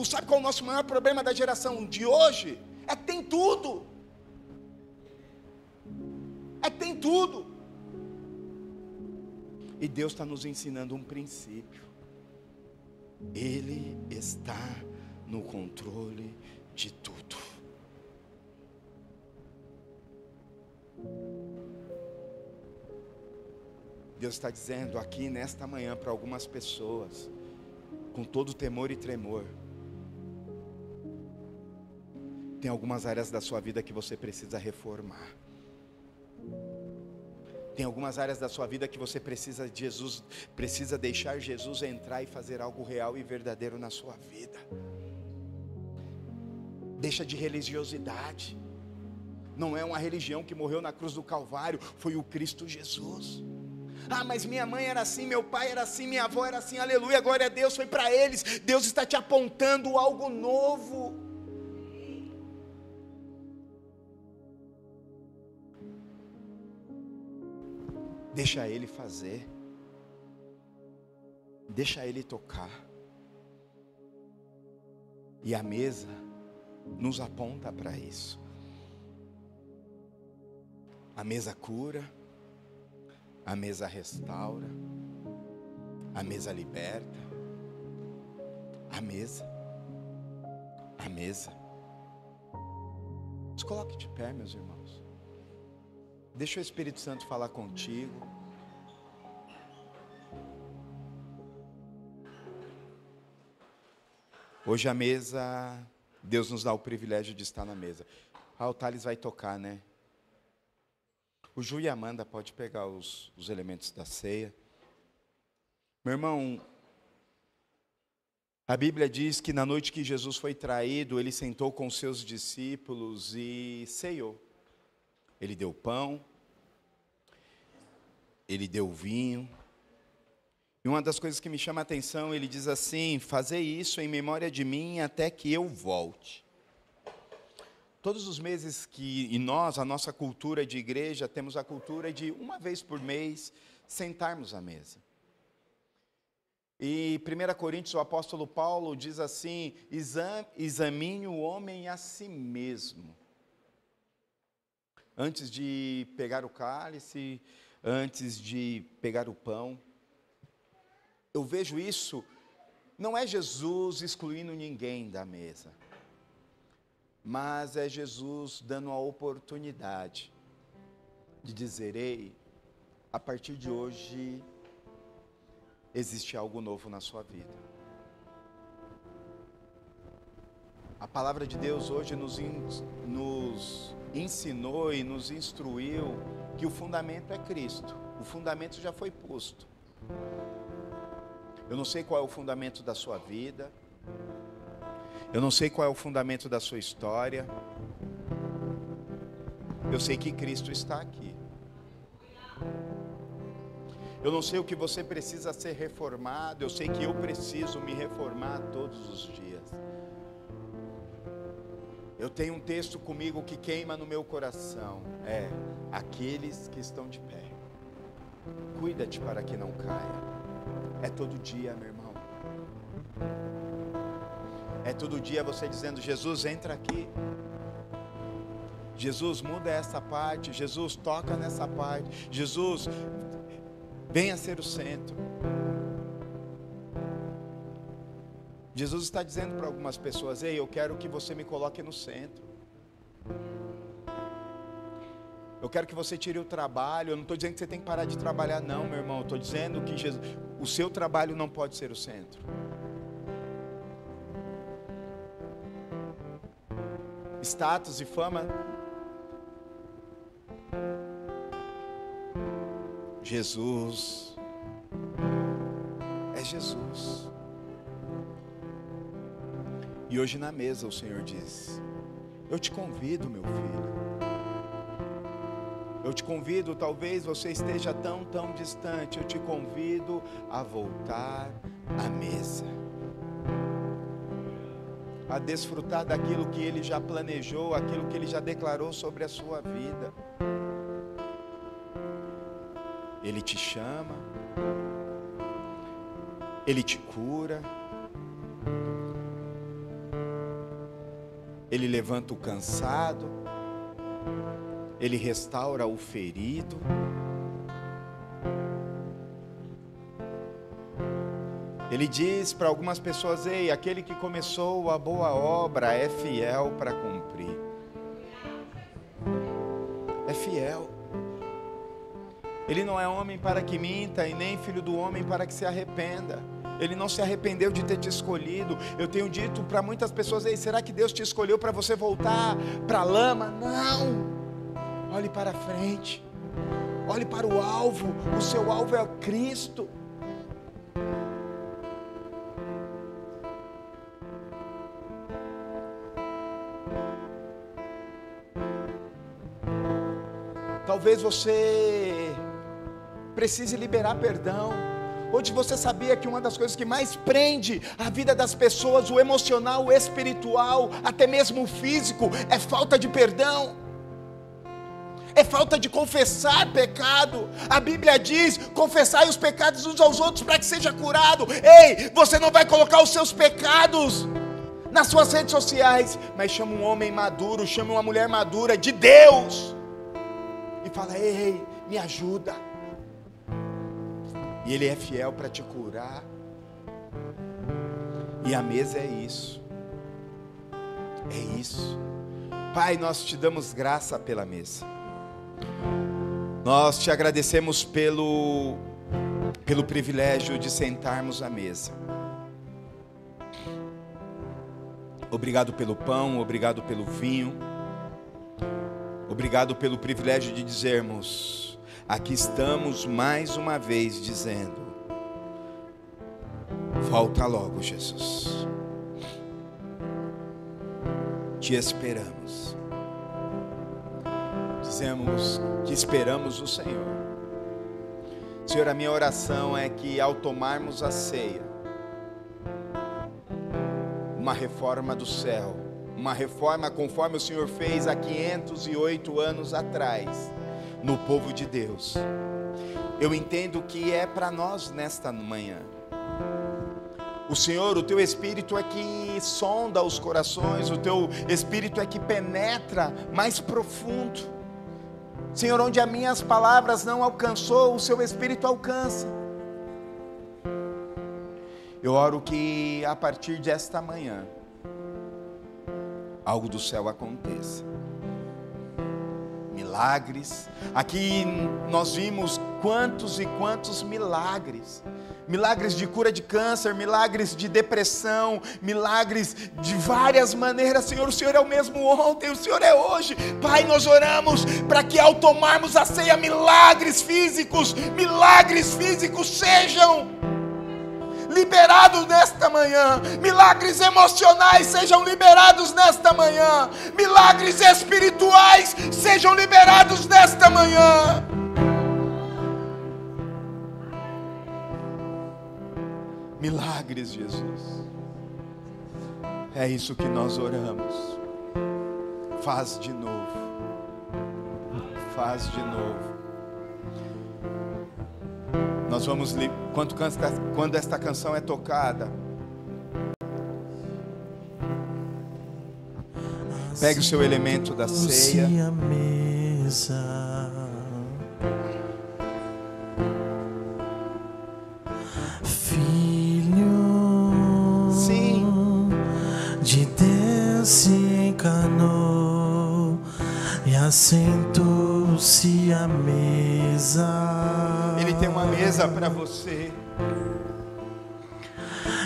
sabe qual é o nosso maior problema da geração de hoje? É que tem tudo. Tem tudo. E Deus está nos ensinando um princípio. Ele está no controle de tudo. Deus está dizendo aqui nesta manhã para algumas pessoas, com todo temor e tremor, tem algumas áreas da sua vida que você precisa reformar. Tem algumas áreas da sua vida que você precisa de Jesus, precisa deixar Jesus entrar e fazer algo real e verdadeiro na sua vida. Deixa de religiosidade. Não é uma religião que morreu na cruz do Calvário, foi o Cristo Jesus. Mas minha mãe era assim, meu pai era assim, minha avó era assim, aleluia, glória a Deus, foi para eles. Deus está te apontando algo novo. Deixa Ele fazer. Deixa Ele tocar. E a mesa nos aponta para isso. A mesa cura, a mesa restaura, a mesa liberta, a mesa. Se coloque de pé, meus irmãos. Deixa o Espírito Santo falar contigo. Hoje a mesa, Deus nos dá o privilégio de estar na mesa. O Thales vai tocar, né? O Ju e a Amanda pode pegar os elementos da ceia. Meu irmão, a Bíblia diz que na noite que Jesus foi traído, Ele sentou com seus discípulos e ceiou. Ele deu pão, Ele deu vinho. E uma das coisas que me chama a atenção, Ele diz assim, fazei isso em memória de mim até que eu volte. Todos os meses e nós, a nossa cultura de igreja, temos a cultura de uma vez por mês, sentarmos à mesa. E 1 Coríntios, o apóstolo Paulo diz assim, examine o homem a si mesmo. Antes de pegar o cálice, antes de pegar o pão. Eu vejo isso, não é Jesus excluindo ninguém da mesa, mas é Jesus dando a oportunidade de dizer, ei, a partir de hoje, existe algo novo na sua vida. A palavra de Deus hoje nos ensinou e nos instruiu que o fundamento é Cristo. O fundamento já foi posto. Eu não sei qual é o fundamento da sua vida. Eu não sei qual é o fundamento da sua história. Eu sei que Cristo está aqui. Eu não sei o que você precisa ser reformado, eu sei que eu preciso me reformar todos os dias. Eu tenho um texto comigo que queima no meu coração, aqueles que estão de pé, cuida-te para que não caia. É todo dia, meu irmão. É todo dia você dizendo: Jesus, entra aqui. Jesus, muda essa parte. Jesus, toca nessa parte. Jesus, venha ser o centro. Jesus está dizendo para algumas pessoas: ei, eu quero que você me coloque no centro. Eu quero que você tire o trabalho. Eu não estou dizendo que você tem que parar de trabalhar, não, meu irmão. Eu estou dizendo que o seu trabalho não pode ser o centro. Status e fama. Jesus. É Jesus. E hoje na mesa o Senhor diz: eu te convido, meu filho. Eu te convido, talvez você esteja tão distante. Eu te convido a voltar à mesa, a desfrutar daquilo que Ele já planejou, aquilo que Ele já declarou sobre a sua vida. Ele te chama, Ele te cura, Ele levanta o cansado, Ele restaura o ferido. Ele diz para algumas pessoas: ei, aquele que começou a boa obra é fiel para cumprir. É fiel. Ele não é homem para que minta, e nem filho do homem para que se arrependa. Ele não se arrependeu de ter te escolhido. Eu tenho dito para muitas pessoas: ei, será que Deus te escolheu para você voltar para a lama? Não. Olhe para frente. Olhe para o alvo. O seu alvo é Cristo. Talvez você precise liberar perdão. Hoje você sabia que uma das coisas que mais prende a vida das pessoas, o emocional, o espiritual, até mesmo o físico, é falta de perdão, é falta de confessar pecado. A Bíblia diz: confessai os pecados uns aos outros para que seja curado. Ei, você não vai colocar os seus pecados nas suas redes sociais, mas chama um homem maduro, chama uma mulher madura de Deus e fala: ei, me ajuda. E Ele é fiel para te curar. E a mesa é isso. É isso. Pai, nós te damos graça pela mesa. Nós te agradecemos pelo privilégio de sentarmos à mesa. Obrigado pelo pão, obrigado pelo vinho. Obrigado pelo privilégio de dizermos: aqui estamos mais uma vez dizendo: volta logo, Jesus. Te esperamos. Dizemos que esperamos o Senhor. Senhor, a minha oração é que ao tomarmos a ceia, uma reforma do céu, uma reforma conforme o Senhor fez há 508 anos atrás, no povo de Deus. Eu entendo que é para nós nesta manhã. O Senhor, o teu Espírito é que sonda os corações, o teu Espírito é que penetra mais profundo. Senhor, onde as minhas palavras não alcançou, o seu Espírito alcança. Eu oro que a partir desta manhã, algo do céu aconteça. Milagres. Aqui nós vimos quantos e quantos milagres. Milagres de cura de câncer, milagres de depressão, milagres de várias maneiras. Senhor, o Senhor é o mesmo ontem, o Senhor é hoje. Pai, nós oramos para que ao tomarmos a ceia, milagres físicos sejam liberados nesta manhã. Milagres emocionais sejam liberados nesta manhã. Milagres espirituais sejam liberados nesta manhã. Milagres, Jesus. É isso que nós oramos. Faz de novo. Faz de novo. Nós vamos ler. Quando esta canção é tocada, pegue o seu elemento da ceia. Filho, sim, de Deus se encarnou e assentou-se à mesa. Ele tem uma mesa para você.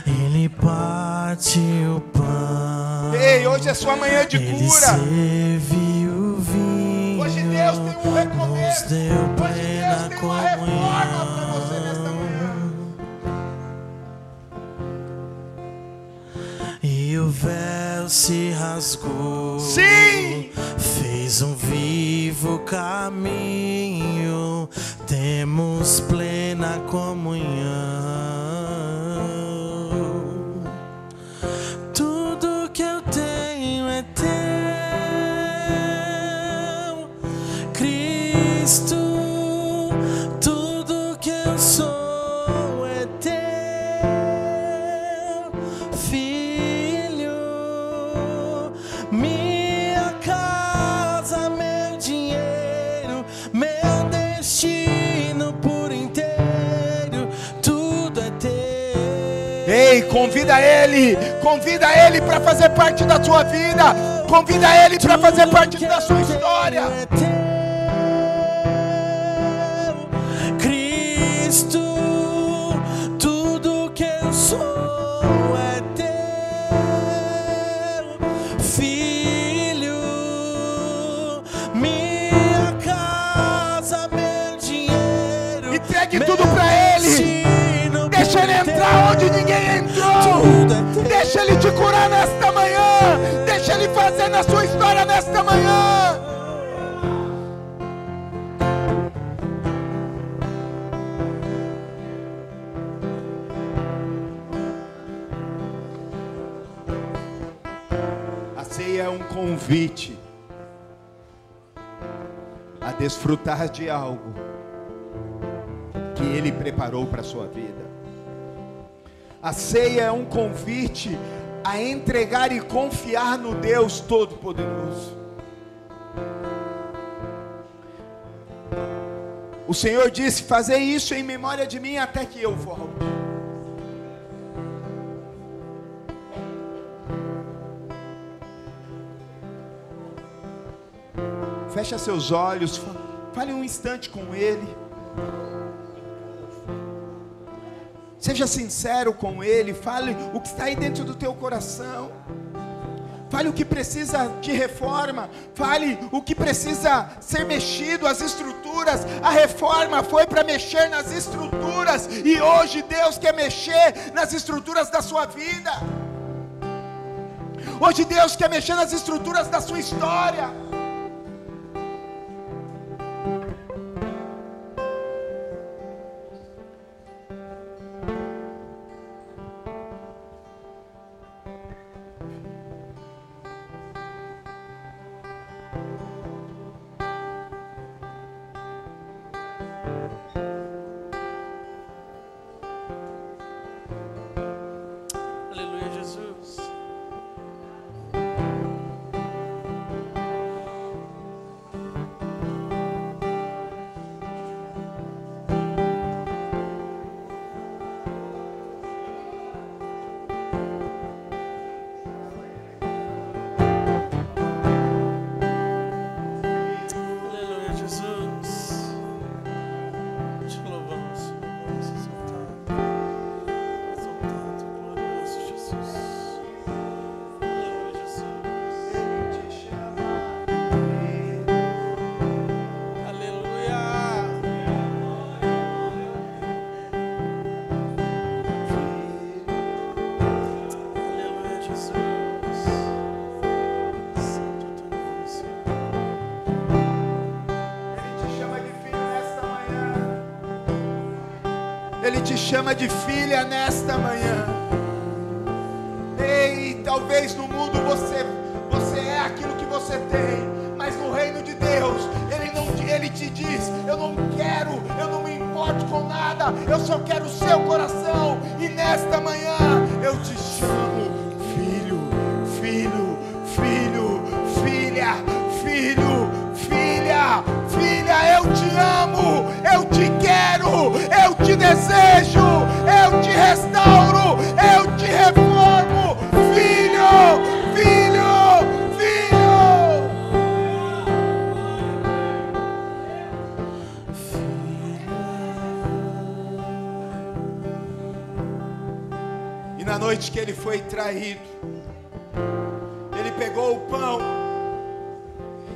Ele parte o pão. Ei, hoje é sua manhã de Ele cura. serviu o vinho. Hoje Deus tem um recomeço. Nos deu Hoje plena Deus tem uma reforma para você comunhão. nesta manhã. E o véu se rasgou. Sim! Fez um vivo caminho. Temos plena comunhão. Tudo que eu tenho é teu, Cristo. Tudo que eu sou é teu, Filho. Minha casa, meu dinheiro, meu destino por inteiro, tudo é teu. Ei, convida ele para fazer parte da sua vida. Convida ele para fazer parte da sua história. É teu, Cristo. Tudo que eu sou é teu, Filho. Minha casa, meu dinheiro, Entregue tudo para ele. Deixa ele entrar onde ninguém entrou. Deixa ele te curar nesta manhã. Deixa ele fazer na sua história nesta manhã. A ceia é um convite a desfrutar de algo que ele preparou para a sua vida. A ceia é um convite a entregar e confiar no Deus Todo-Poderoso. O Senhor disse: fazei isso em memória de mim até que eu volte. Fecha seus olhos, fale um instante com Ele. Seja sincero com Ele, fale o que está aí dentro do teu coração. Fale o que precisa de reforma, fale o que precisa ser mexido, as estruturas. A reforma foi para mexer nas estruturas, e hoje Deus quer mexer nas estruturas da sua vida. Hoje Deus quer mexer nas estruturas da sua história. Aleluia, Jesus. Ele te chama de filha nesta manhã. Ei, talvez no mundo você é aquilo que você tem, mas no reino de Deus, Ele te diz: eu não quero, eu não me importo com nada, eu só quero o seu coração. E nesta manhã eu te chamo filho, filho, filho, filha, filho, filha, filha. Eu te amo, eu te quero, eu te desejo, eu te restauro, eu te reformo. Filho, filho, filho. E na noite que ele foi traído, ele pegou o pão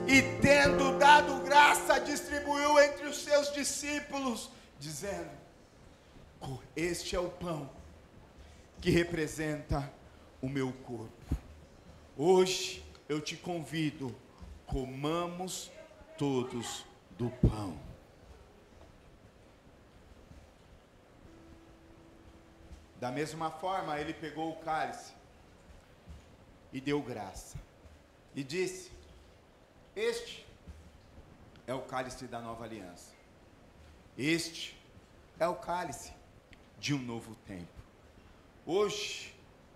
e, tendo dado graça, distribuiu entre os seus discípulos, dizendo: este é o pão que representa o meu corpo. Hoje eu te convido, comamos todos do pão. Da mesma forma, ele pegou o cálice e deu graça e disse: este é o cálice da nova aliança. Este é o cálice de um novo tempo. Hoje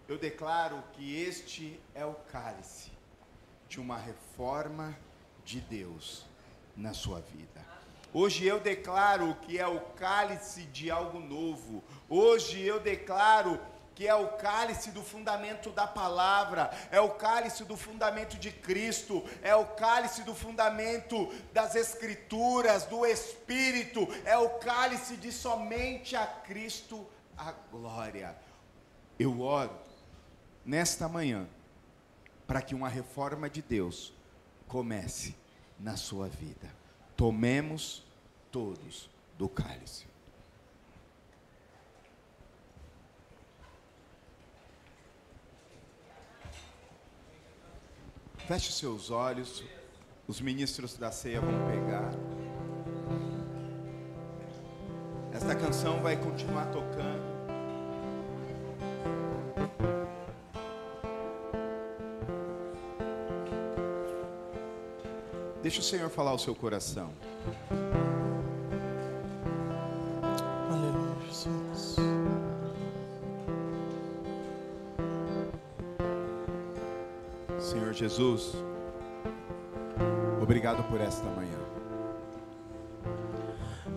eu declaro que este é o cálice de uma reforma de Deus na sua vida. Hoje eu declaro que é o cálice de algo novo. Hoje eu declaro que é o cálice do fundamento da palavra, é o cálice do fundamento de Cristo, é o cálice do fundamento das Escrituras, do Espírito, é o cálice de somente a Cristo a glória. Eu oro nesta manhã para que uma reforma de Deus comece na sua vida. Tomemos todos do cálice. Feche os seus olhos, os ministros da ceia vão pegar. Esta canção vai continuar tocando. Deixa o Senhor falar ao seu coração. Aleluia, Jesus. Senhor Jesus, obrigado por esta manhã.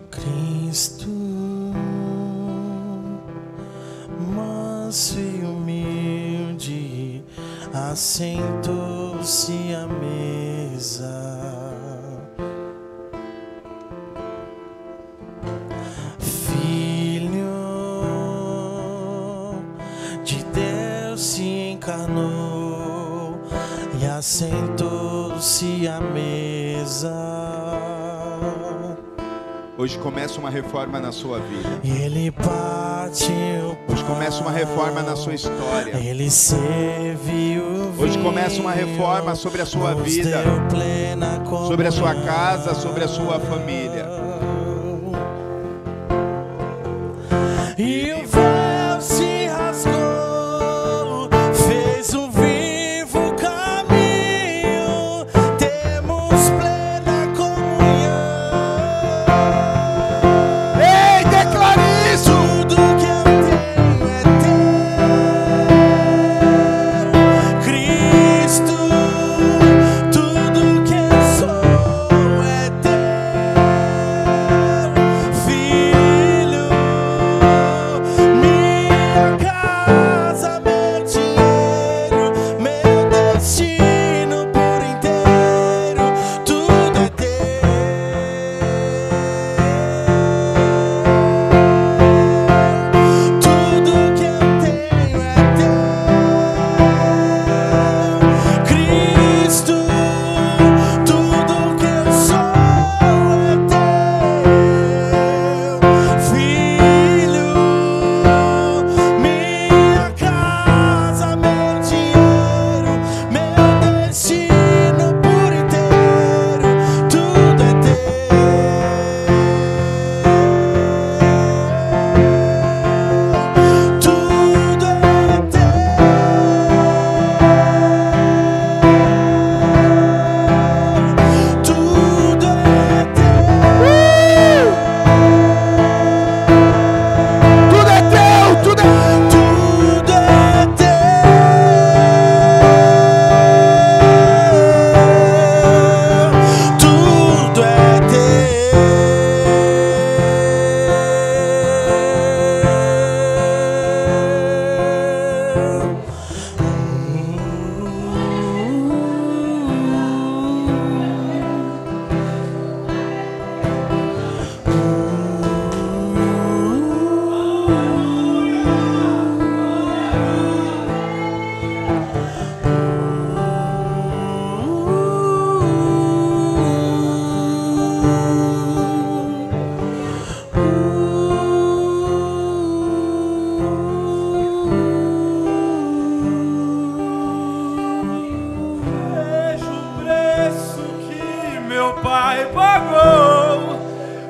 Cristo, manso e humilde, assentou-se à mesa. Filho de Deus se encarnou e assentou-se à mesa. Hoje começa uma reforma na sua vida. Ele partiu. Hoje começa uma reforma na sua história. Ele serviu. Hoje começa uma reforma sobre a sua vida, sobre a sua casa, sobre a sua família. E o véu se rasgou, fez um vivo caminho, temos plena comunhão. Ei, declare isso! Tudo que eu tenho é teu, Cristo. Tudo que eu sou é teu, Filho. Pai pagou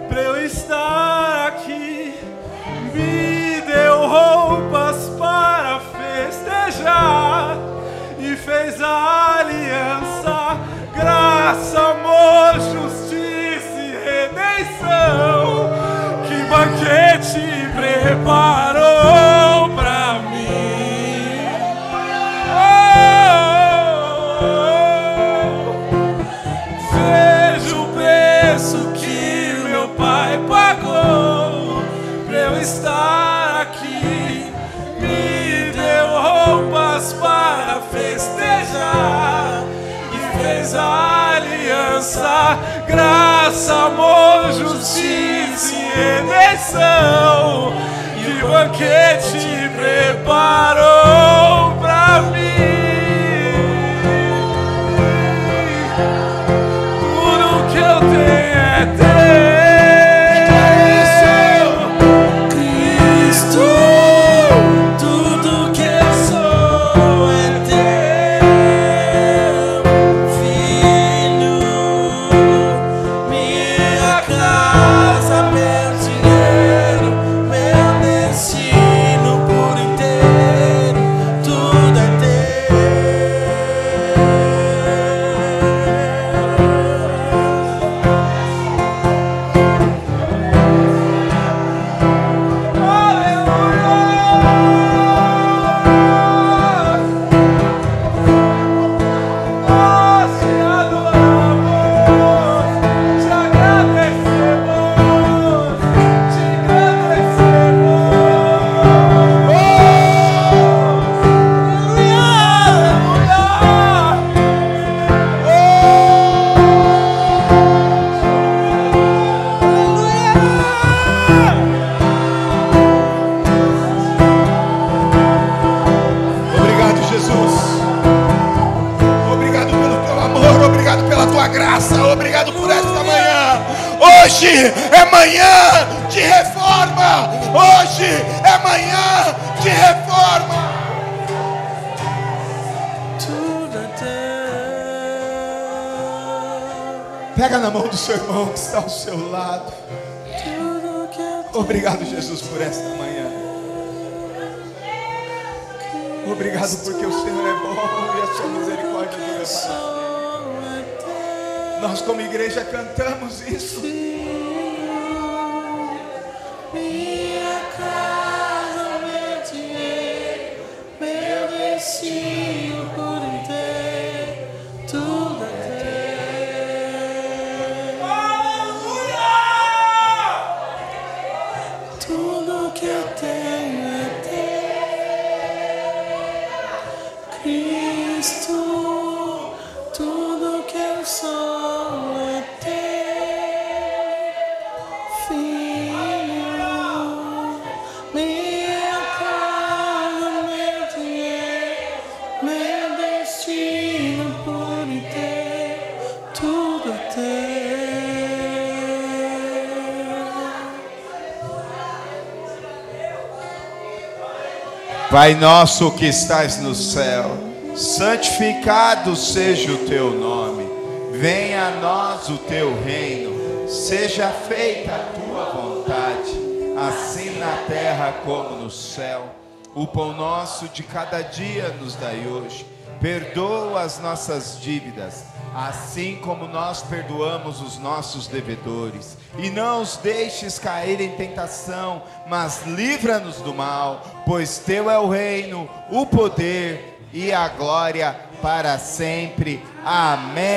pra eu estar aqui, me deu roupas para festejar e fez a aliança, graça, amor, justiça e redenção. Que banquete preparou pra mim. Veja o preço que meu Pai pagou pra eu estar aqui, me deu roupas para festejar e fez a aliança, graça, amor, justiça e redenção. Que banquete preparou pra mim. Tudo que eu tenho é teu, Cristo. Tudo que eu sou é teu, Filho. Minha casa, meu dinheiro, meu destino por inteiro, tudo é Obrigado por esta manhã. Hoje é manhã de reforma. Hoje é manhã de reforma. Pega na mão do seu irmão que está ao seu lado. Obrigado, Jesus, por esta manhã. Obrigado porque o Senhor é bom e a sua misericórdia dura para sempre. Nós como igreja cantamos isso. Minha casa, meu dinheiro, meu destino por inteiro, tudo é teu. Aleluia! Tudo que eu tenho é teu, Cristo. Tudo que eu sou é teu, Filho. Minha casa, meu dinheiro, meu destino por inteiro, tudo é teu. Pai nosso que estás no céu, santificado seja o teu nome. Venha a nós o teu reino. Seja feita a tua vontade, assim na terra como no céu. O pão nosso de cada dia nos dai hoje. Perdoa as nossas dívidas, assim como nós perdoamos os nossos devedores. E não os deixes cair em tentação, mas livra-nos do mal, pois teu é o reino, o poder e a glória para sempre. Amém.